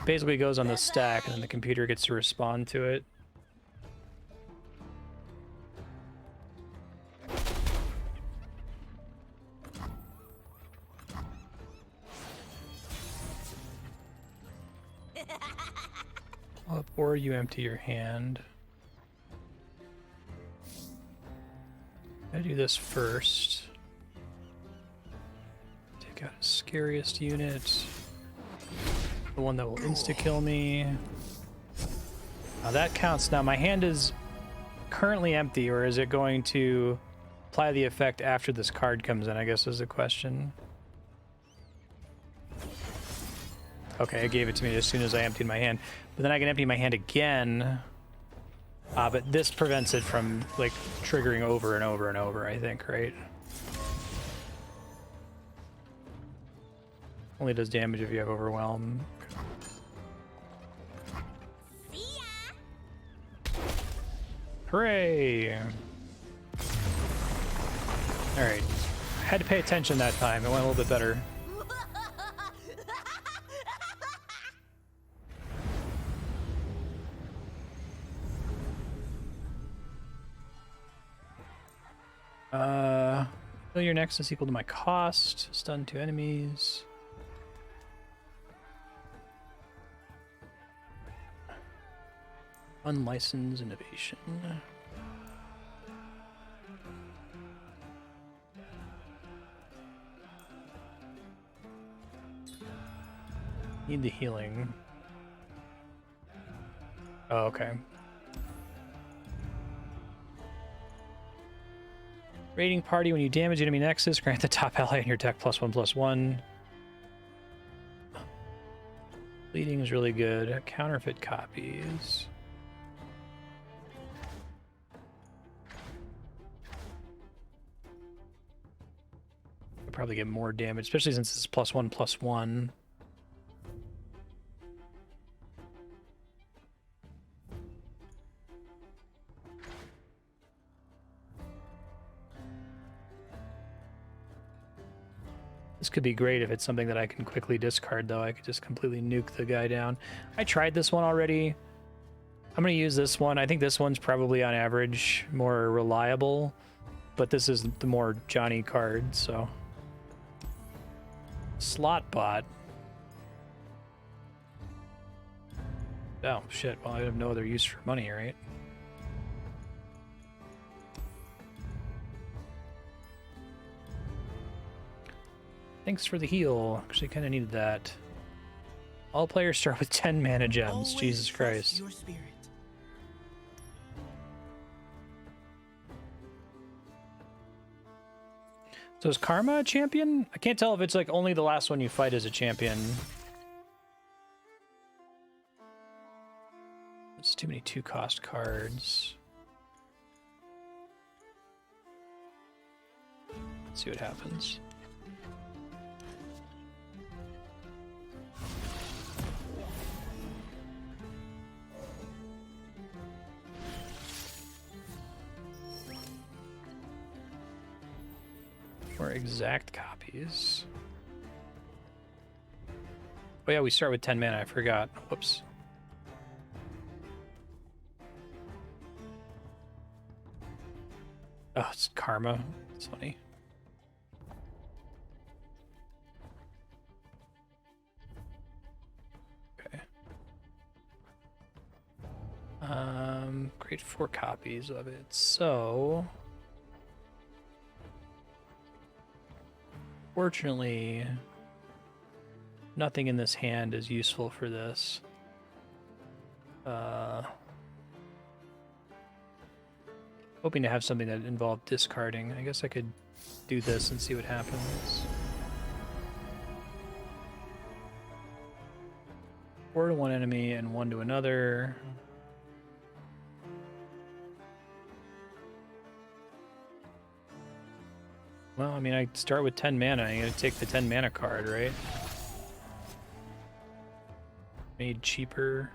Basically goes on the stack and then the computer gets to respond to it. Up or you empty your hand. I do this first. Take out his scariest unit. The one that will insta-kill me. Now that counts. Now my hand is currently empty, or is it going to apply the effect after this card comes in, I guess is the question. Okay, it gave it to me as soon as I emptied my hand. But then I can empty my hand again. But this prevents it from, like, triggering over and over and over, I think, right? Only does damage if you have overwhelm. See ya! Hooray! Alright. Had to pay attention that time. It went a little bit better. Fill your nexus equal to my cost. Stun 2 enemies. Unlicensed innovation. Need the healing. Oh, okay. Raiding party, when you damage enemy nexus, grant the top ally in your deck +1/+1. Bleeding is really good. Counterfeit copies. I'll probably get more damage, especially since it's +1/+1. This could be great if it's something that I can quickly discard, though. I could just completely nuke the guy down. I tried this one already. I'm going to use this one. I think this one's probably, on average, more reliable. But this is the more Johnny card, so... Slot bot. Oh, shit. Well, I have no other use for money, right? Thanks for the heal. Actually, kind of needed that. All players start with 10 mana gems. Always Jesus trust Christ. your spirit. So is Karma a champion? I can't tell if it's like only the last one you fight as a champion. It's too many 2-cost cards. Let's see what happens. more exact copies. Oh yeah, we start with 10 mana, I forgot. Whoops. Oh, it's karma. It's funny. Okay. Create 4 copies of it. So fortunately, nothing in this hand is useful for this. Hoping to have something that involved discarding. I guess I could do this and see what happens. 4 to one enemy and 1 to another. Well, I mean, I start with 10 mana. I'm gonna take the 10 mana card, right? Made cheaper.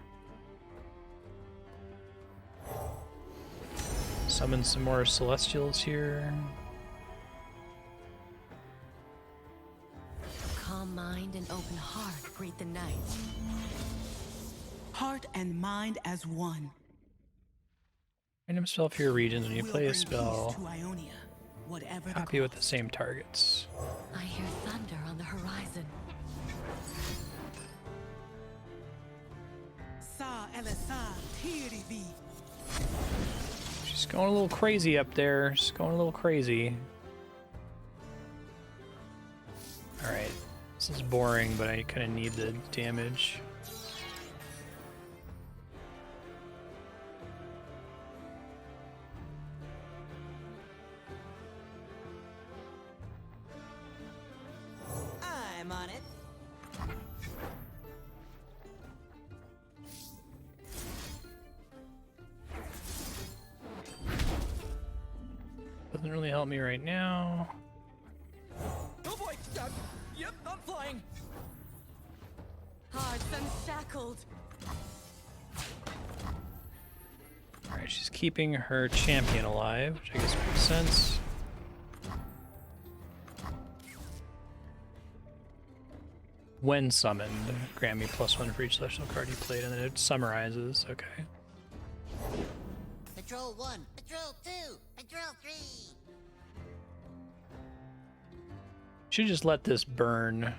Summon some more Celestials here. Calm mind and open heart greet the night. Heart and mind as one. Random spell for your regions. When you play a spell, To Ionia, whatever the copy with the same targets. I hear thunder on the horizon. Sa Elasa Tirivi. She's going a little crazy up there. She's going a little crazy. Alright. This is boring, but I kind of need the damage. I'm on it. Doesn't really help me right now. Oh boy! Yep, I'm flying. Hearts unshackled. Alright, she's keeping her champion alive, which I guess makes sense. When summoned, grant me +1 for each celestial card you played, and then it summarizes. Okay. Patrol 1, Patrol 2, Patrol 3. Should just let this burn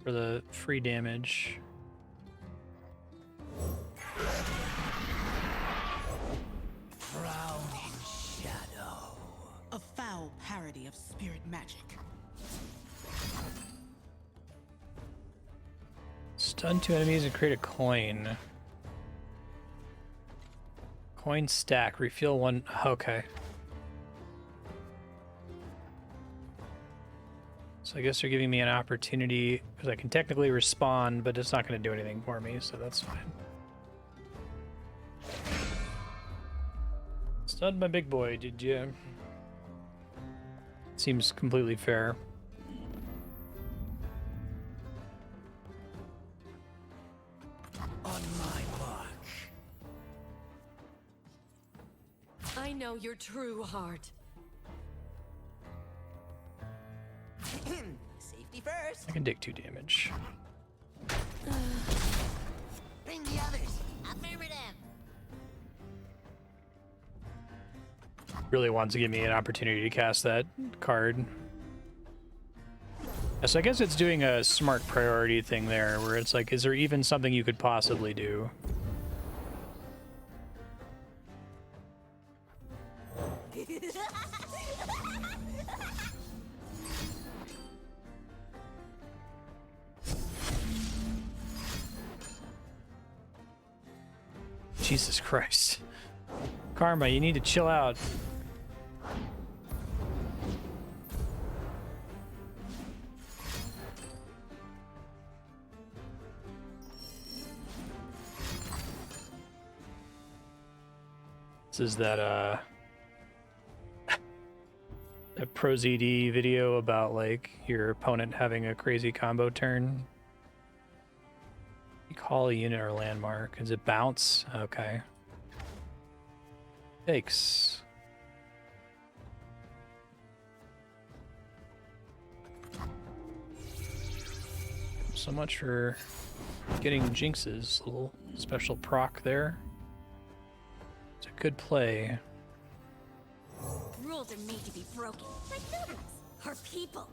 for the free damage. Drown in shadow. A foul parody of spirit magic. Stun 2 enemies and create a coin. Coin stack, refill 1. Okay. So I guess they're giving me an opportunity, because I can technically respond, but it's not going to do anything for me, so that's fine. Stunned my big boy, did you? Seems completely fair. On my mark. I know your true heart. Safety first. I can take 2 damage. Bring the others. Affirmative. Really wants to give me an opportunity to cast that card. So I guess it's doing a smart priority thing there, where it's like, is there even something you could possibly do? Jesus Christ. Karma, you need to chill out. This is that a ProZD video about like your opponent having a crazy combo turn. You call a unit or landmark. Is it bounce? Okay. Thanks. so much for getting Jinx's little special proc there. It's a good play. Rules are made to be broken. Like noodles. Or people.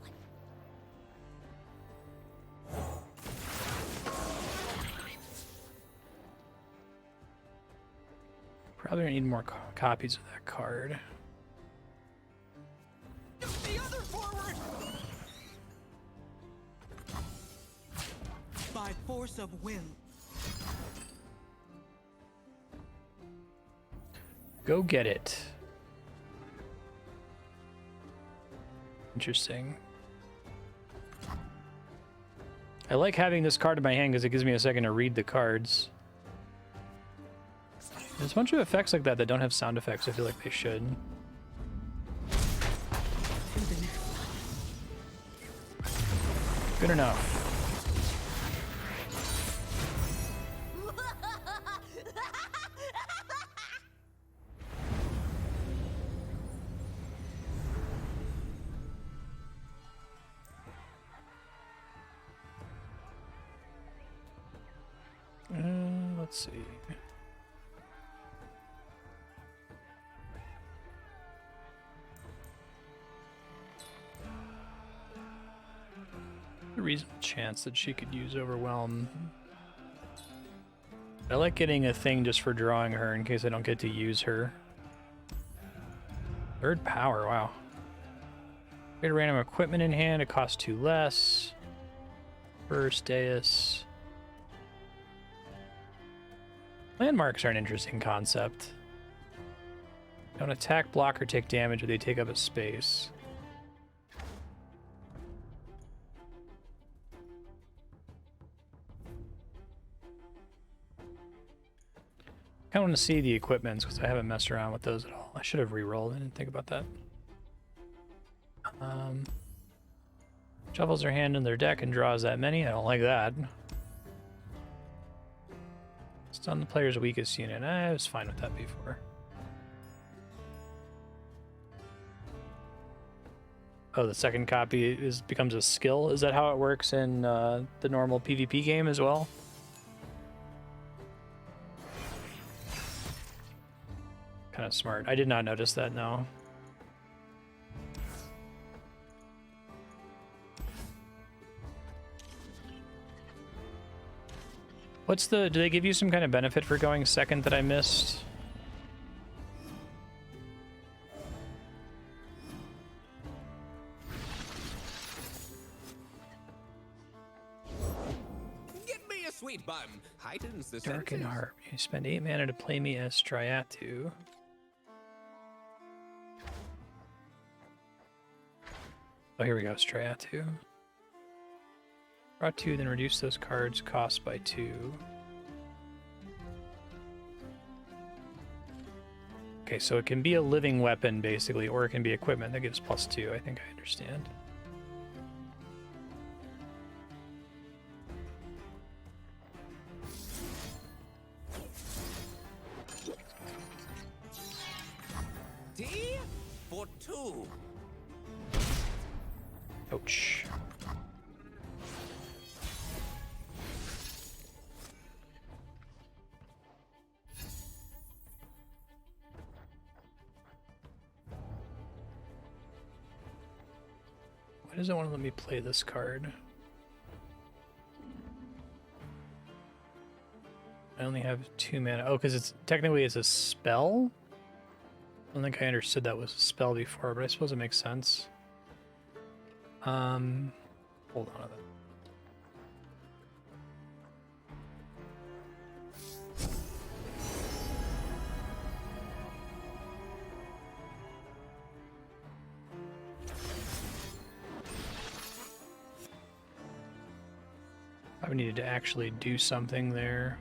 Probably gonna need more copies of that card. The other forward! By force of will. Go get it. Interesting. I like having this card in my hand because it gives me a second to read the cards. There's a bunch of effects like that that don't have sound effects. I feel like they should. Good enough. Let's see. A reasonable chance that she could use Overwhelm. I like getting a thing just for drawing her in case I don't get to use her. Third power, wow. Get random equipment in hand, it costs 2 less. First Deus. Landmarks are an interesting concept. Don't attack, block, or take damage, or they take up a space. I kind of want to see the equipments because I haven't messed around with those at all. I should have re-rolled. I didn't think about that. Shuffles her hand in their deck and draws that many. I don't like that. Stun the player's weakest unit. I was fine with that before. Oh, the second copy becomes a skill. Is that how it works in the normal PvP game as well? Kind of smart. I did not notice that, no. Do they give you some kind of benefit for going second that I missed? Give me a sweet bun. Heightens the Darken senses. Harp. You spend 8 mana to play me as Striatu. Oh, here we go, Striatu. Draw 2, then reduce those cards' cost by 2. Okay, so it can be a living weapon, basically, or it can be equipment that gives +2. I think I understand. D for 2. Ouch. Why does it want to let me play this card? I only have 2 mana. Oh, because it's technically it's a spell? I don't think I understood that was a spell before, but I suppose it makes sense. Hold on to that. I needed to actually do something there.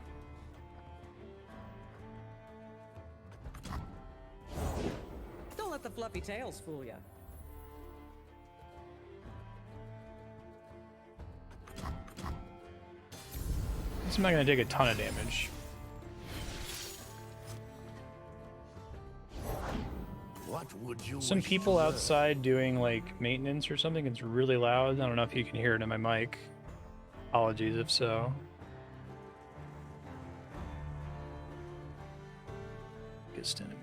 Don't let the fluffy tails fool you. I'm not going to take a ton of damage. What would you Some people outside doing like maintenance or something. It's really loud. I don't know if you can hear it in my mic. Apologies if so. Biggest enemy.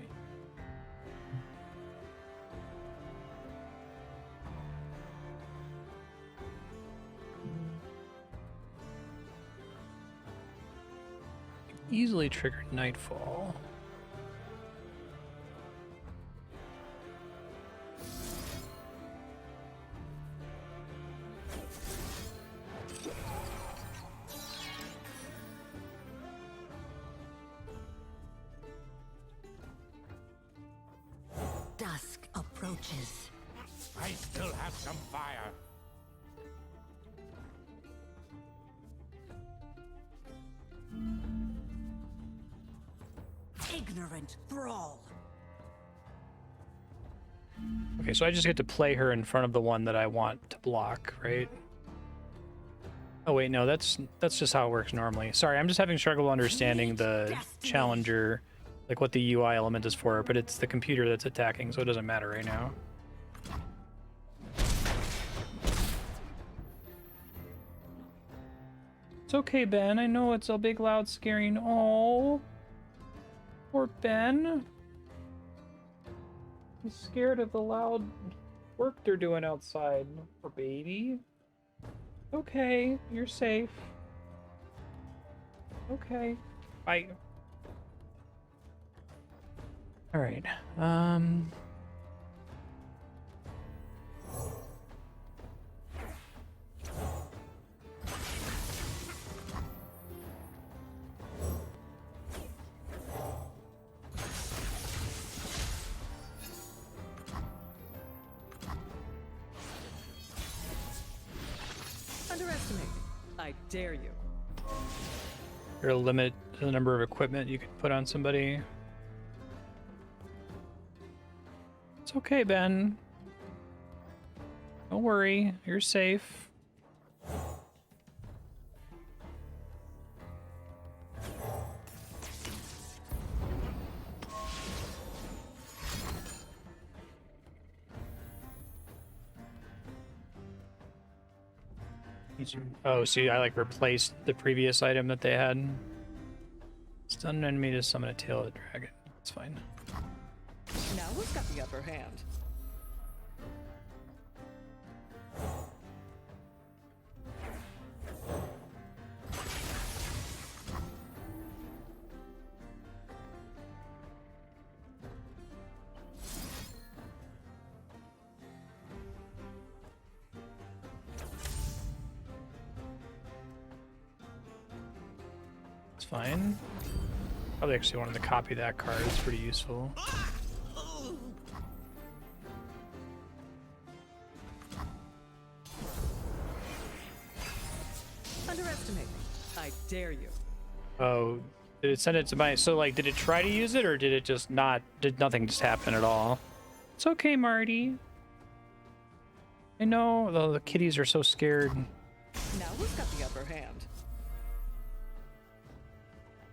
Easily triggered Nightfall. Dusk approaches. I still have some fire. Ignorant thrall. Okay, so I just get to play her in front of the one that I want to block, right? Oh wait, no, that's just how it works normally. Sorry, I'm just having struggle understanding the challenger, like what the UI element is for, but it's the computer that's attacking, so it doesn't matter right now. It's okay, Ben. I know it's a big, loud, scaring. Oh, poor Ben. He's scared of the loud work they're doing outside. Poor baby. Okay, you're safe. Okay. Bye. All right. Underestimate. I dare you. You're a limit to the number of equipment you can put on somebody. It's okay, Ben. Don't worry, you're safe. Oh, see, I like replaced the previous item that they had. Stun an enemy to summon a tail-headed dragon. That's fine. Now who's got the upper hand? It's fine. Probably actually wanted to copy that card. It's pretty useful. Underestimate. I dare you. Oh, did it send it to my... So, like, did it try to use it, or did it just not... Did nothing just happen at all? It's okay, Marty. I know, though the kitties are so scared. Now who's got the upper hand?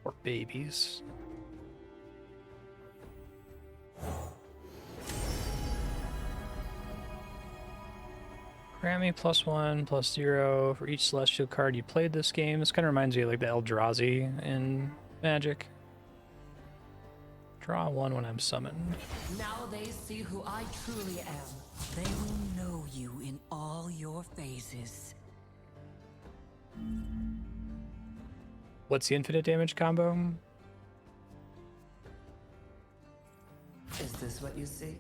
Poor babies. Grammy +1, +0 for each celestial card you played this game. This kind of reminds me of like the Eldrazi in Magic. Draw 1 when I'm summoned. Now they see who I truly am. They will know you in all your phases. What's the infinite damage combo? Is this what you seek?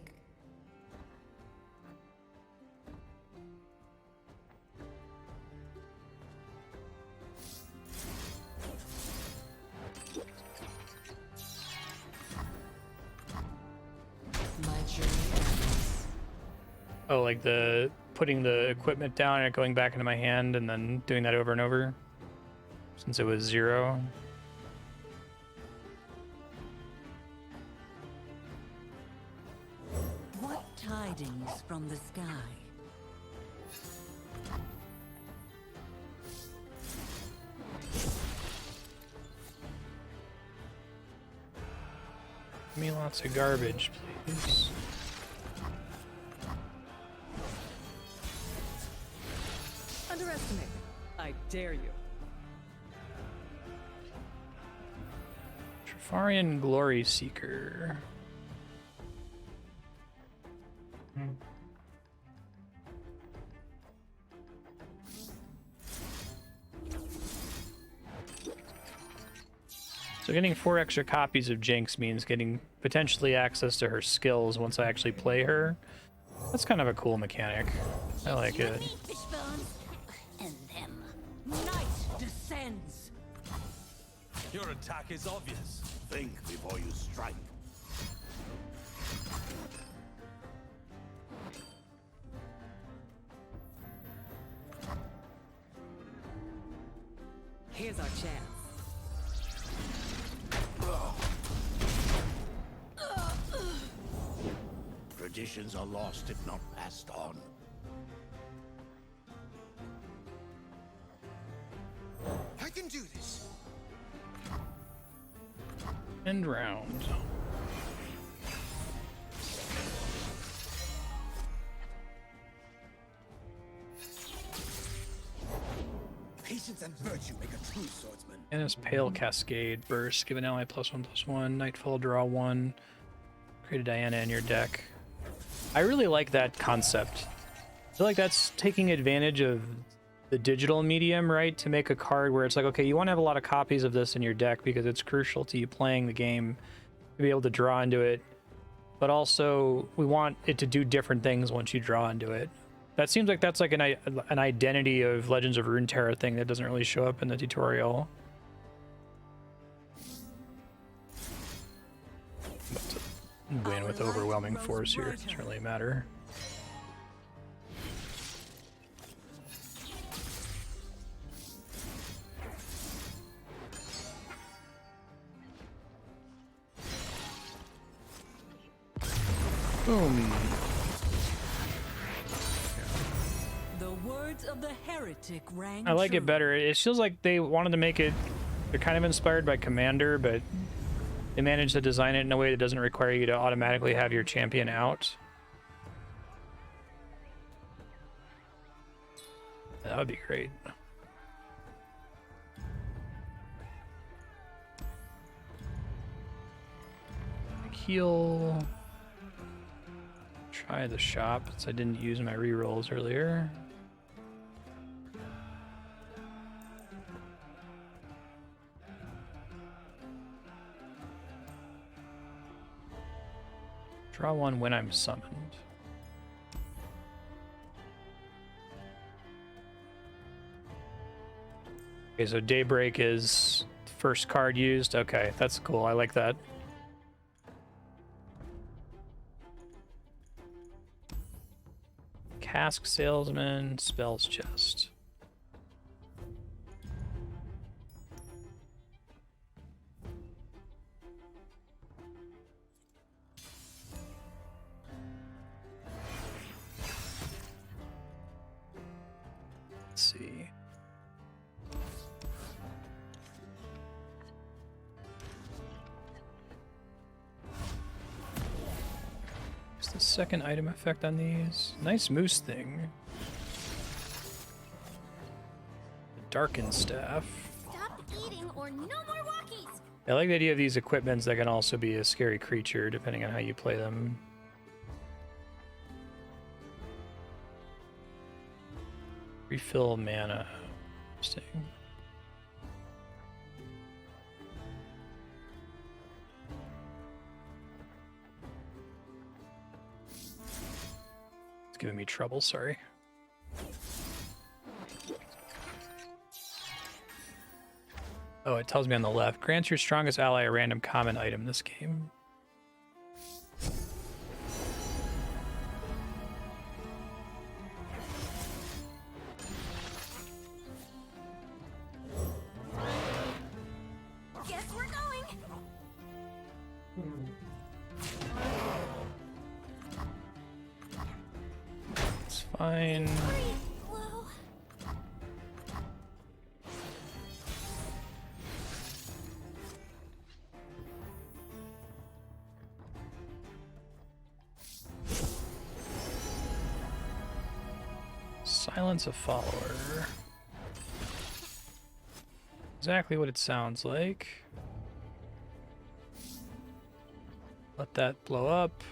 My journey ends. Oh, like the putting the equipment down and it going back into my hand and then doing that over and over? Since it was 0. What tidings from the sky? Give me lots of garbage, please. Underestimate. I dare you? Trifarian Glory Seeker. So getting 4 extra copies of Jinx means getting potentially access to her skills once I actually play her. That's kind of a cool mechanic. I like it. And them. Night descends. Your attack is obvious. Think before you strike. Here's our chance. Traditions are lost if not passed on. I can do this. End round. Patience and virtue make a true swordsman. And this Pale Cascade burst. Give an ally +1/+1. Nightfall, draw 1. Create a Diana in your deck. I really like that concept. I feel like that's taking advantage of the digital medium, right? To make a card where it's like, okay, you want to have a lot of copies of this in your deck because it's crucial to you playing the game to be able to draw into it. But also, we want it to do different things once you draw into it. That seems like that's like an identity of Legends of Runeterra thing that doesn't really show up in the tutorial. But to win with overwhelming force here, it doesn't really matter. Boom. The words of the heretic rang I like true. it better. It feels like they wanted to make it, they're kind of inspired by Commander, but they managed to design it in a way that doesn't require you to automatically have your champion out. That would be great. Heal. Try the shop since I didn't use my rerolls earlier. Draw 1 when I'm summoned. Okay, so Daybreak is the first card used. Okay, that's cool. I like that. Cask Salesman, Spells Chest. Let's see. What's the second item effect on these? Nice moose thing. The Darkened Staff. Stop eating or no more walkies. I like the idea of these equipments that can also be a scary creature depending on how you play them. Refill mana. Interesting. It's giving me trouble, sorry. Oh, it tells me on the left. Grants your strongest ally a random common item this game. Guess we're going. It's fine. Whoa. Silence a follower. Exactly what it sounds like. Let that blow up.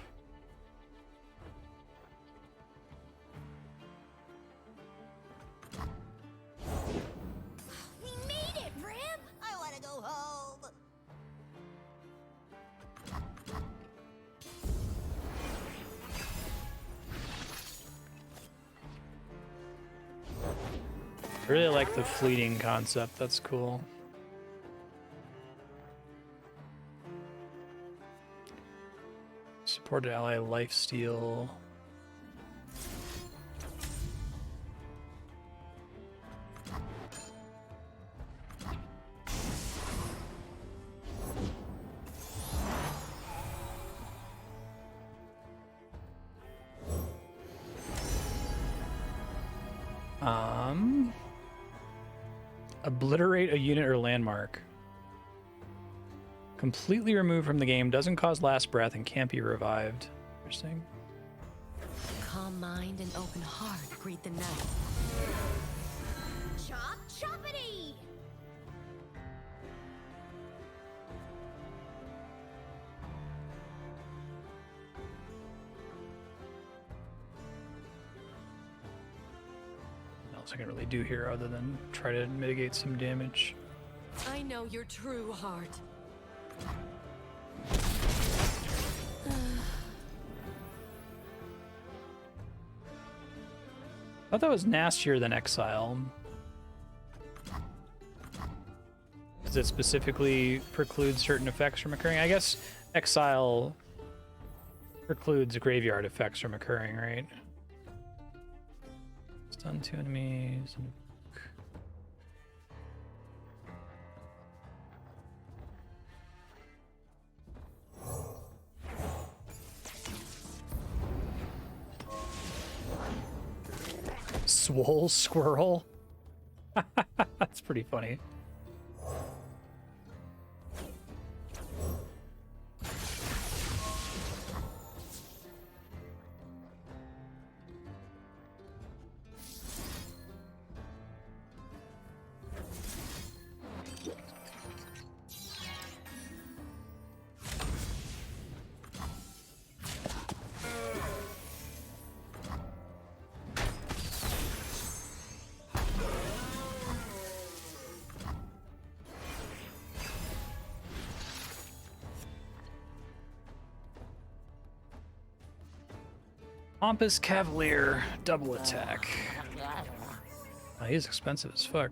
We made it, Rim! I want to go home. I really like the fleeting concept. That's cool. Supported ally lifesteal. Obliterate a unit or landmark. Completely removed from the game, doesn't cause last breath, and can't be revived. Interesting. Calm mind and open heart greet the night. Chop choppity! What else I can really do here other than try to mitigate some damage? I know your true heart. I thought that was nastier than Exile. Does it specifically preclude certain effects from occurring? I guess Exile precludes graveyard effects from occurring, right? Stun 2 enemies. Swole squirrel. That's pretty funny. Pompous Cavalier, double attack. Oh, he's expensive as fuck.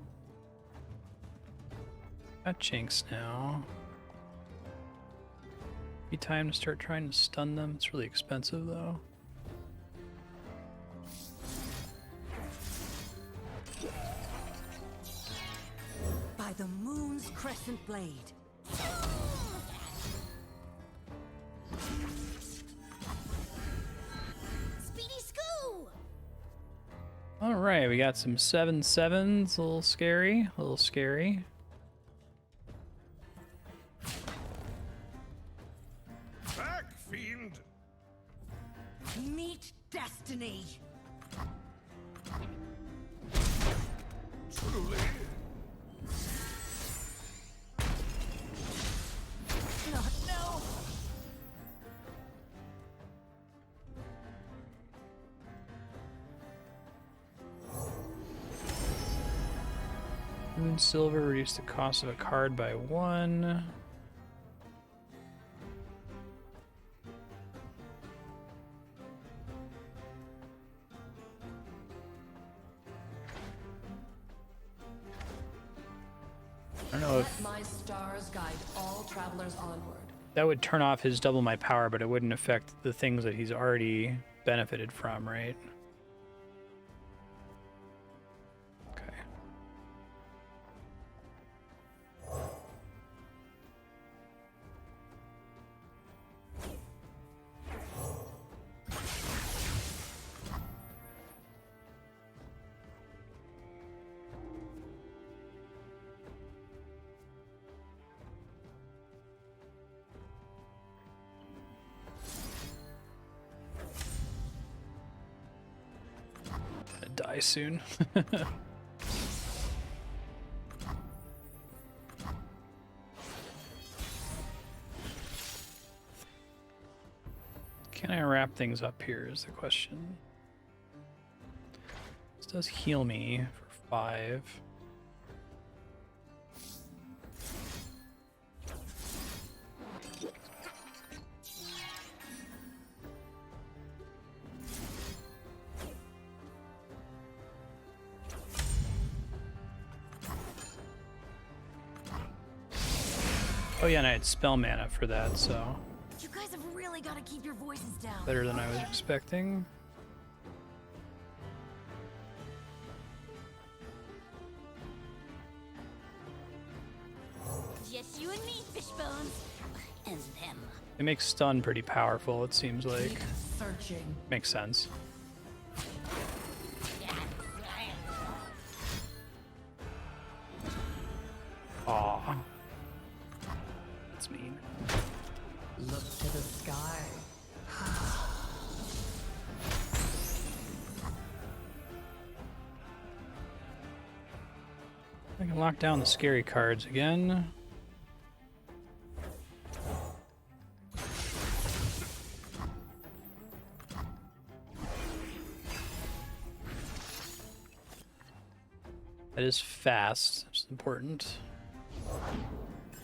Got Jinx now. Be time to start trying to stun them. It's really expensive though. By the moon's crescent blade. All right, we got some 7/7s. A little scary. A little scary. Back, fiend! Meet destiny. Truly? No, no. Moon Silver reduced the cost of a card by 1. I don't know if My stars guide all travelers onward. that would turn off his double my power, but it wouldn't affect the things that he's already benefited from, right? Okay. Die soon. Can I wrap things up here is the question. This does heal me for 5. Oh yeah, and I had spell mana for that, so You guys have really got to keep your voices down. better than I was expecting. Just you and me, Fishbones. And them. It makes stun pretty powerful, it seems like. Keep searching. Makes sense. Aw. That's mean. Look to the sky. I can lock down the scary cards again. That is fast, which is important.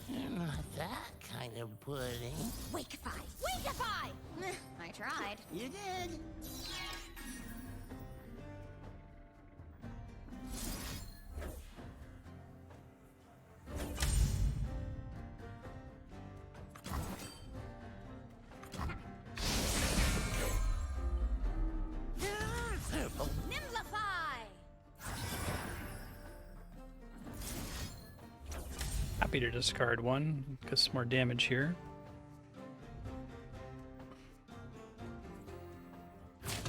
Not that kind of pudding. Wakefy! Wakefy! I tried. You did. Nimblify! Happy to discard one, get some more damage here.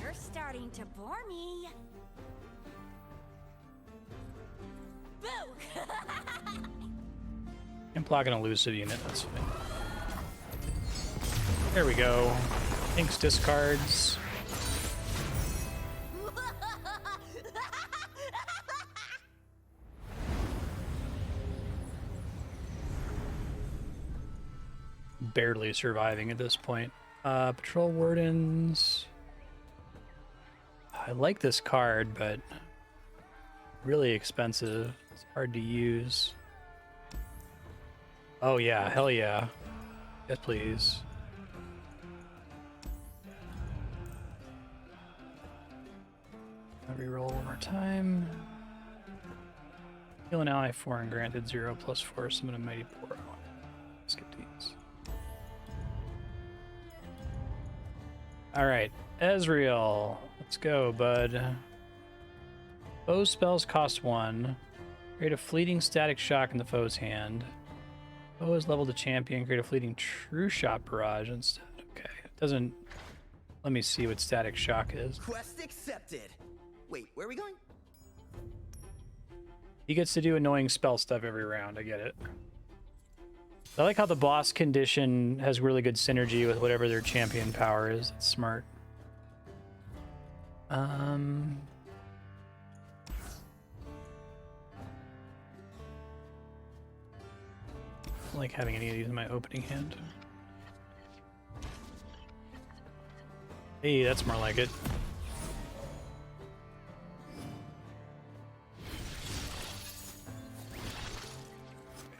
You're starting to bore me. Boo! I'm blocking an elusive unit, that's fine. There we go. Thanks, discards. Barely surviving at this point. Patrol Wardens. I like this card, but really expensive. It's hard to use. Oh yeah, hell yeah. Yes, please. I'll reroll one more time. Heal an ally 4 and granted 0+4. Summon a mighty Poro. Skip these. Alright, Ezreal. Let's go, bud. Foe spells cost 1. Create a fleeting static shock in the foe's hand. Foe is leveled to champion. Create a fleeting true shot barrage instead. Okay, it doesn't... Let me see what static shock is. Quest accepted. Wait, where are we going? He gets to do annoying spell stuff every round. I get it. I like how the boss condition has really good synergy with whatever their champion power is. It's smart. I don't like having any of these in my opening hand. Hey, that's more like it.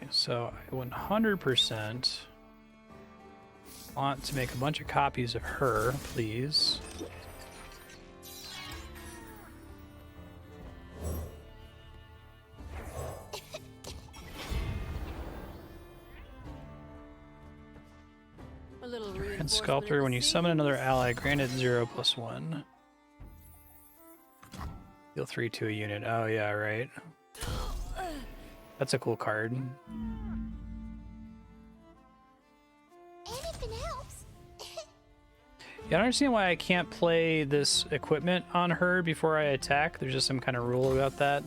So I 100% want to make a bunch of copies of her, please. A little And Sculptor, when you summon another ally, grant it 0+1. Deal 3 to a unit. Oh yeah, right. That's a cool card. Anything helps. Yeah, I don't understand why I can't play this equipment on her before I attack. There's just some kind of rule about that.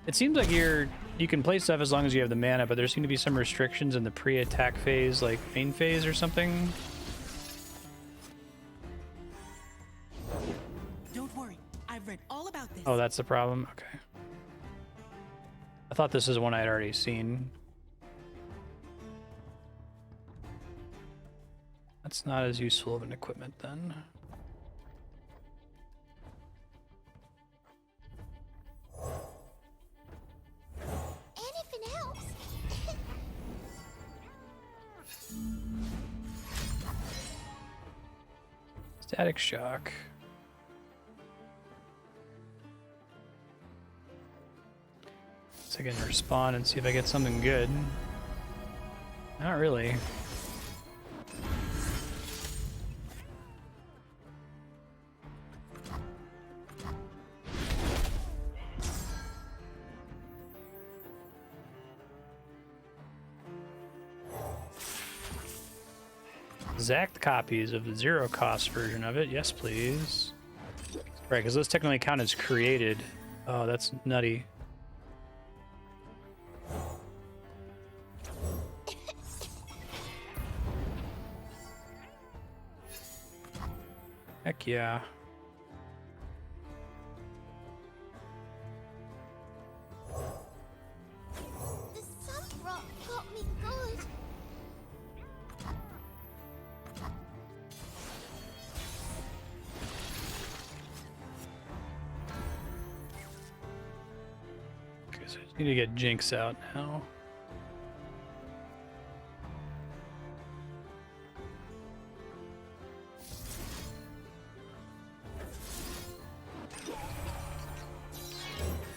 It seems like you can play stuff as long as you have the mana, but there seem to be some restrictions in the pre-attack phase, like main phase or something. Don't worry, I've read all about this. Oh, that's the problem? Okay. I thought this is one I'd already seen. That's not as useful of an equipment then. Anything else? Static shock. So I can respond and see if I get something good. Not really. Exact copies of the zero cost version of it. Yes, please. Right, because those technically count as created. Oh, that's nutty. Heck yeah. The sun rock got me good. Okay, so I just need to get Jinx out now.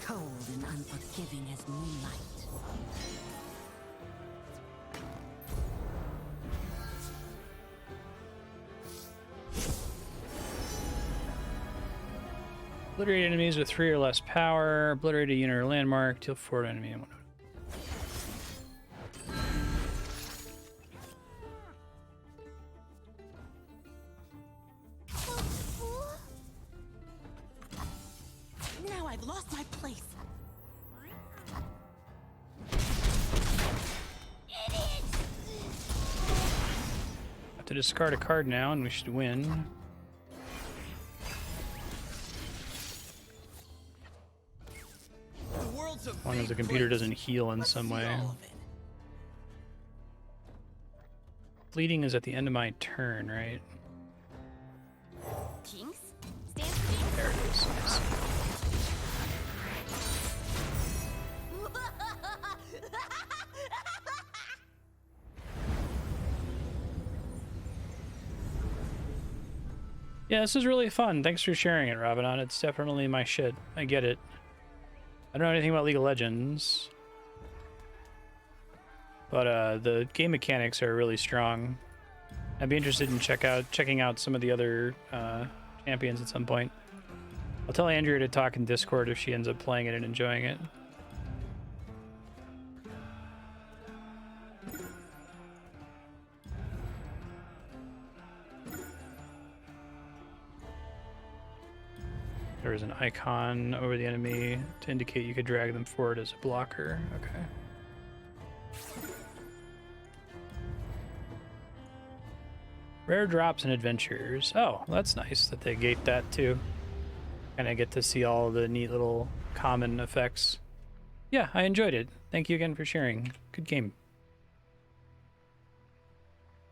Cold and unforgiving as moonlight. Obliterate enemies with 3 or less power. Obliterate a unit or landmark. Deal 4 to enemy. Now I've lost my place. Have to discard a card now, and we should win. As long as the computer doesn't heal in some way. Bleeding is at the end of my turn, right? Jinx? Stand for Jinx? There it is. Nice. Yeah, this is really fun. Thanks for sharing it, Rabanon. It's definitely my shit. I get it. I don't know anything about League of Legends, but the game mechanics are really strong. I'd be interested in checking out some of the other champions at some point. I'll tell Andrea to talk in Discord if she ends up playing it and enjoying it. There is an icon over the enemy to indicate you could drag them forward as a blocker. Okay. Rare drops and adventures. Oh, that's nice that they gate that too. And I get to see all the neat little common effects. Yeah, I enjoyed it. Thank you again for sharing. Good game.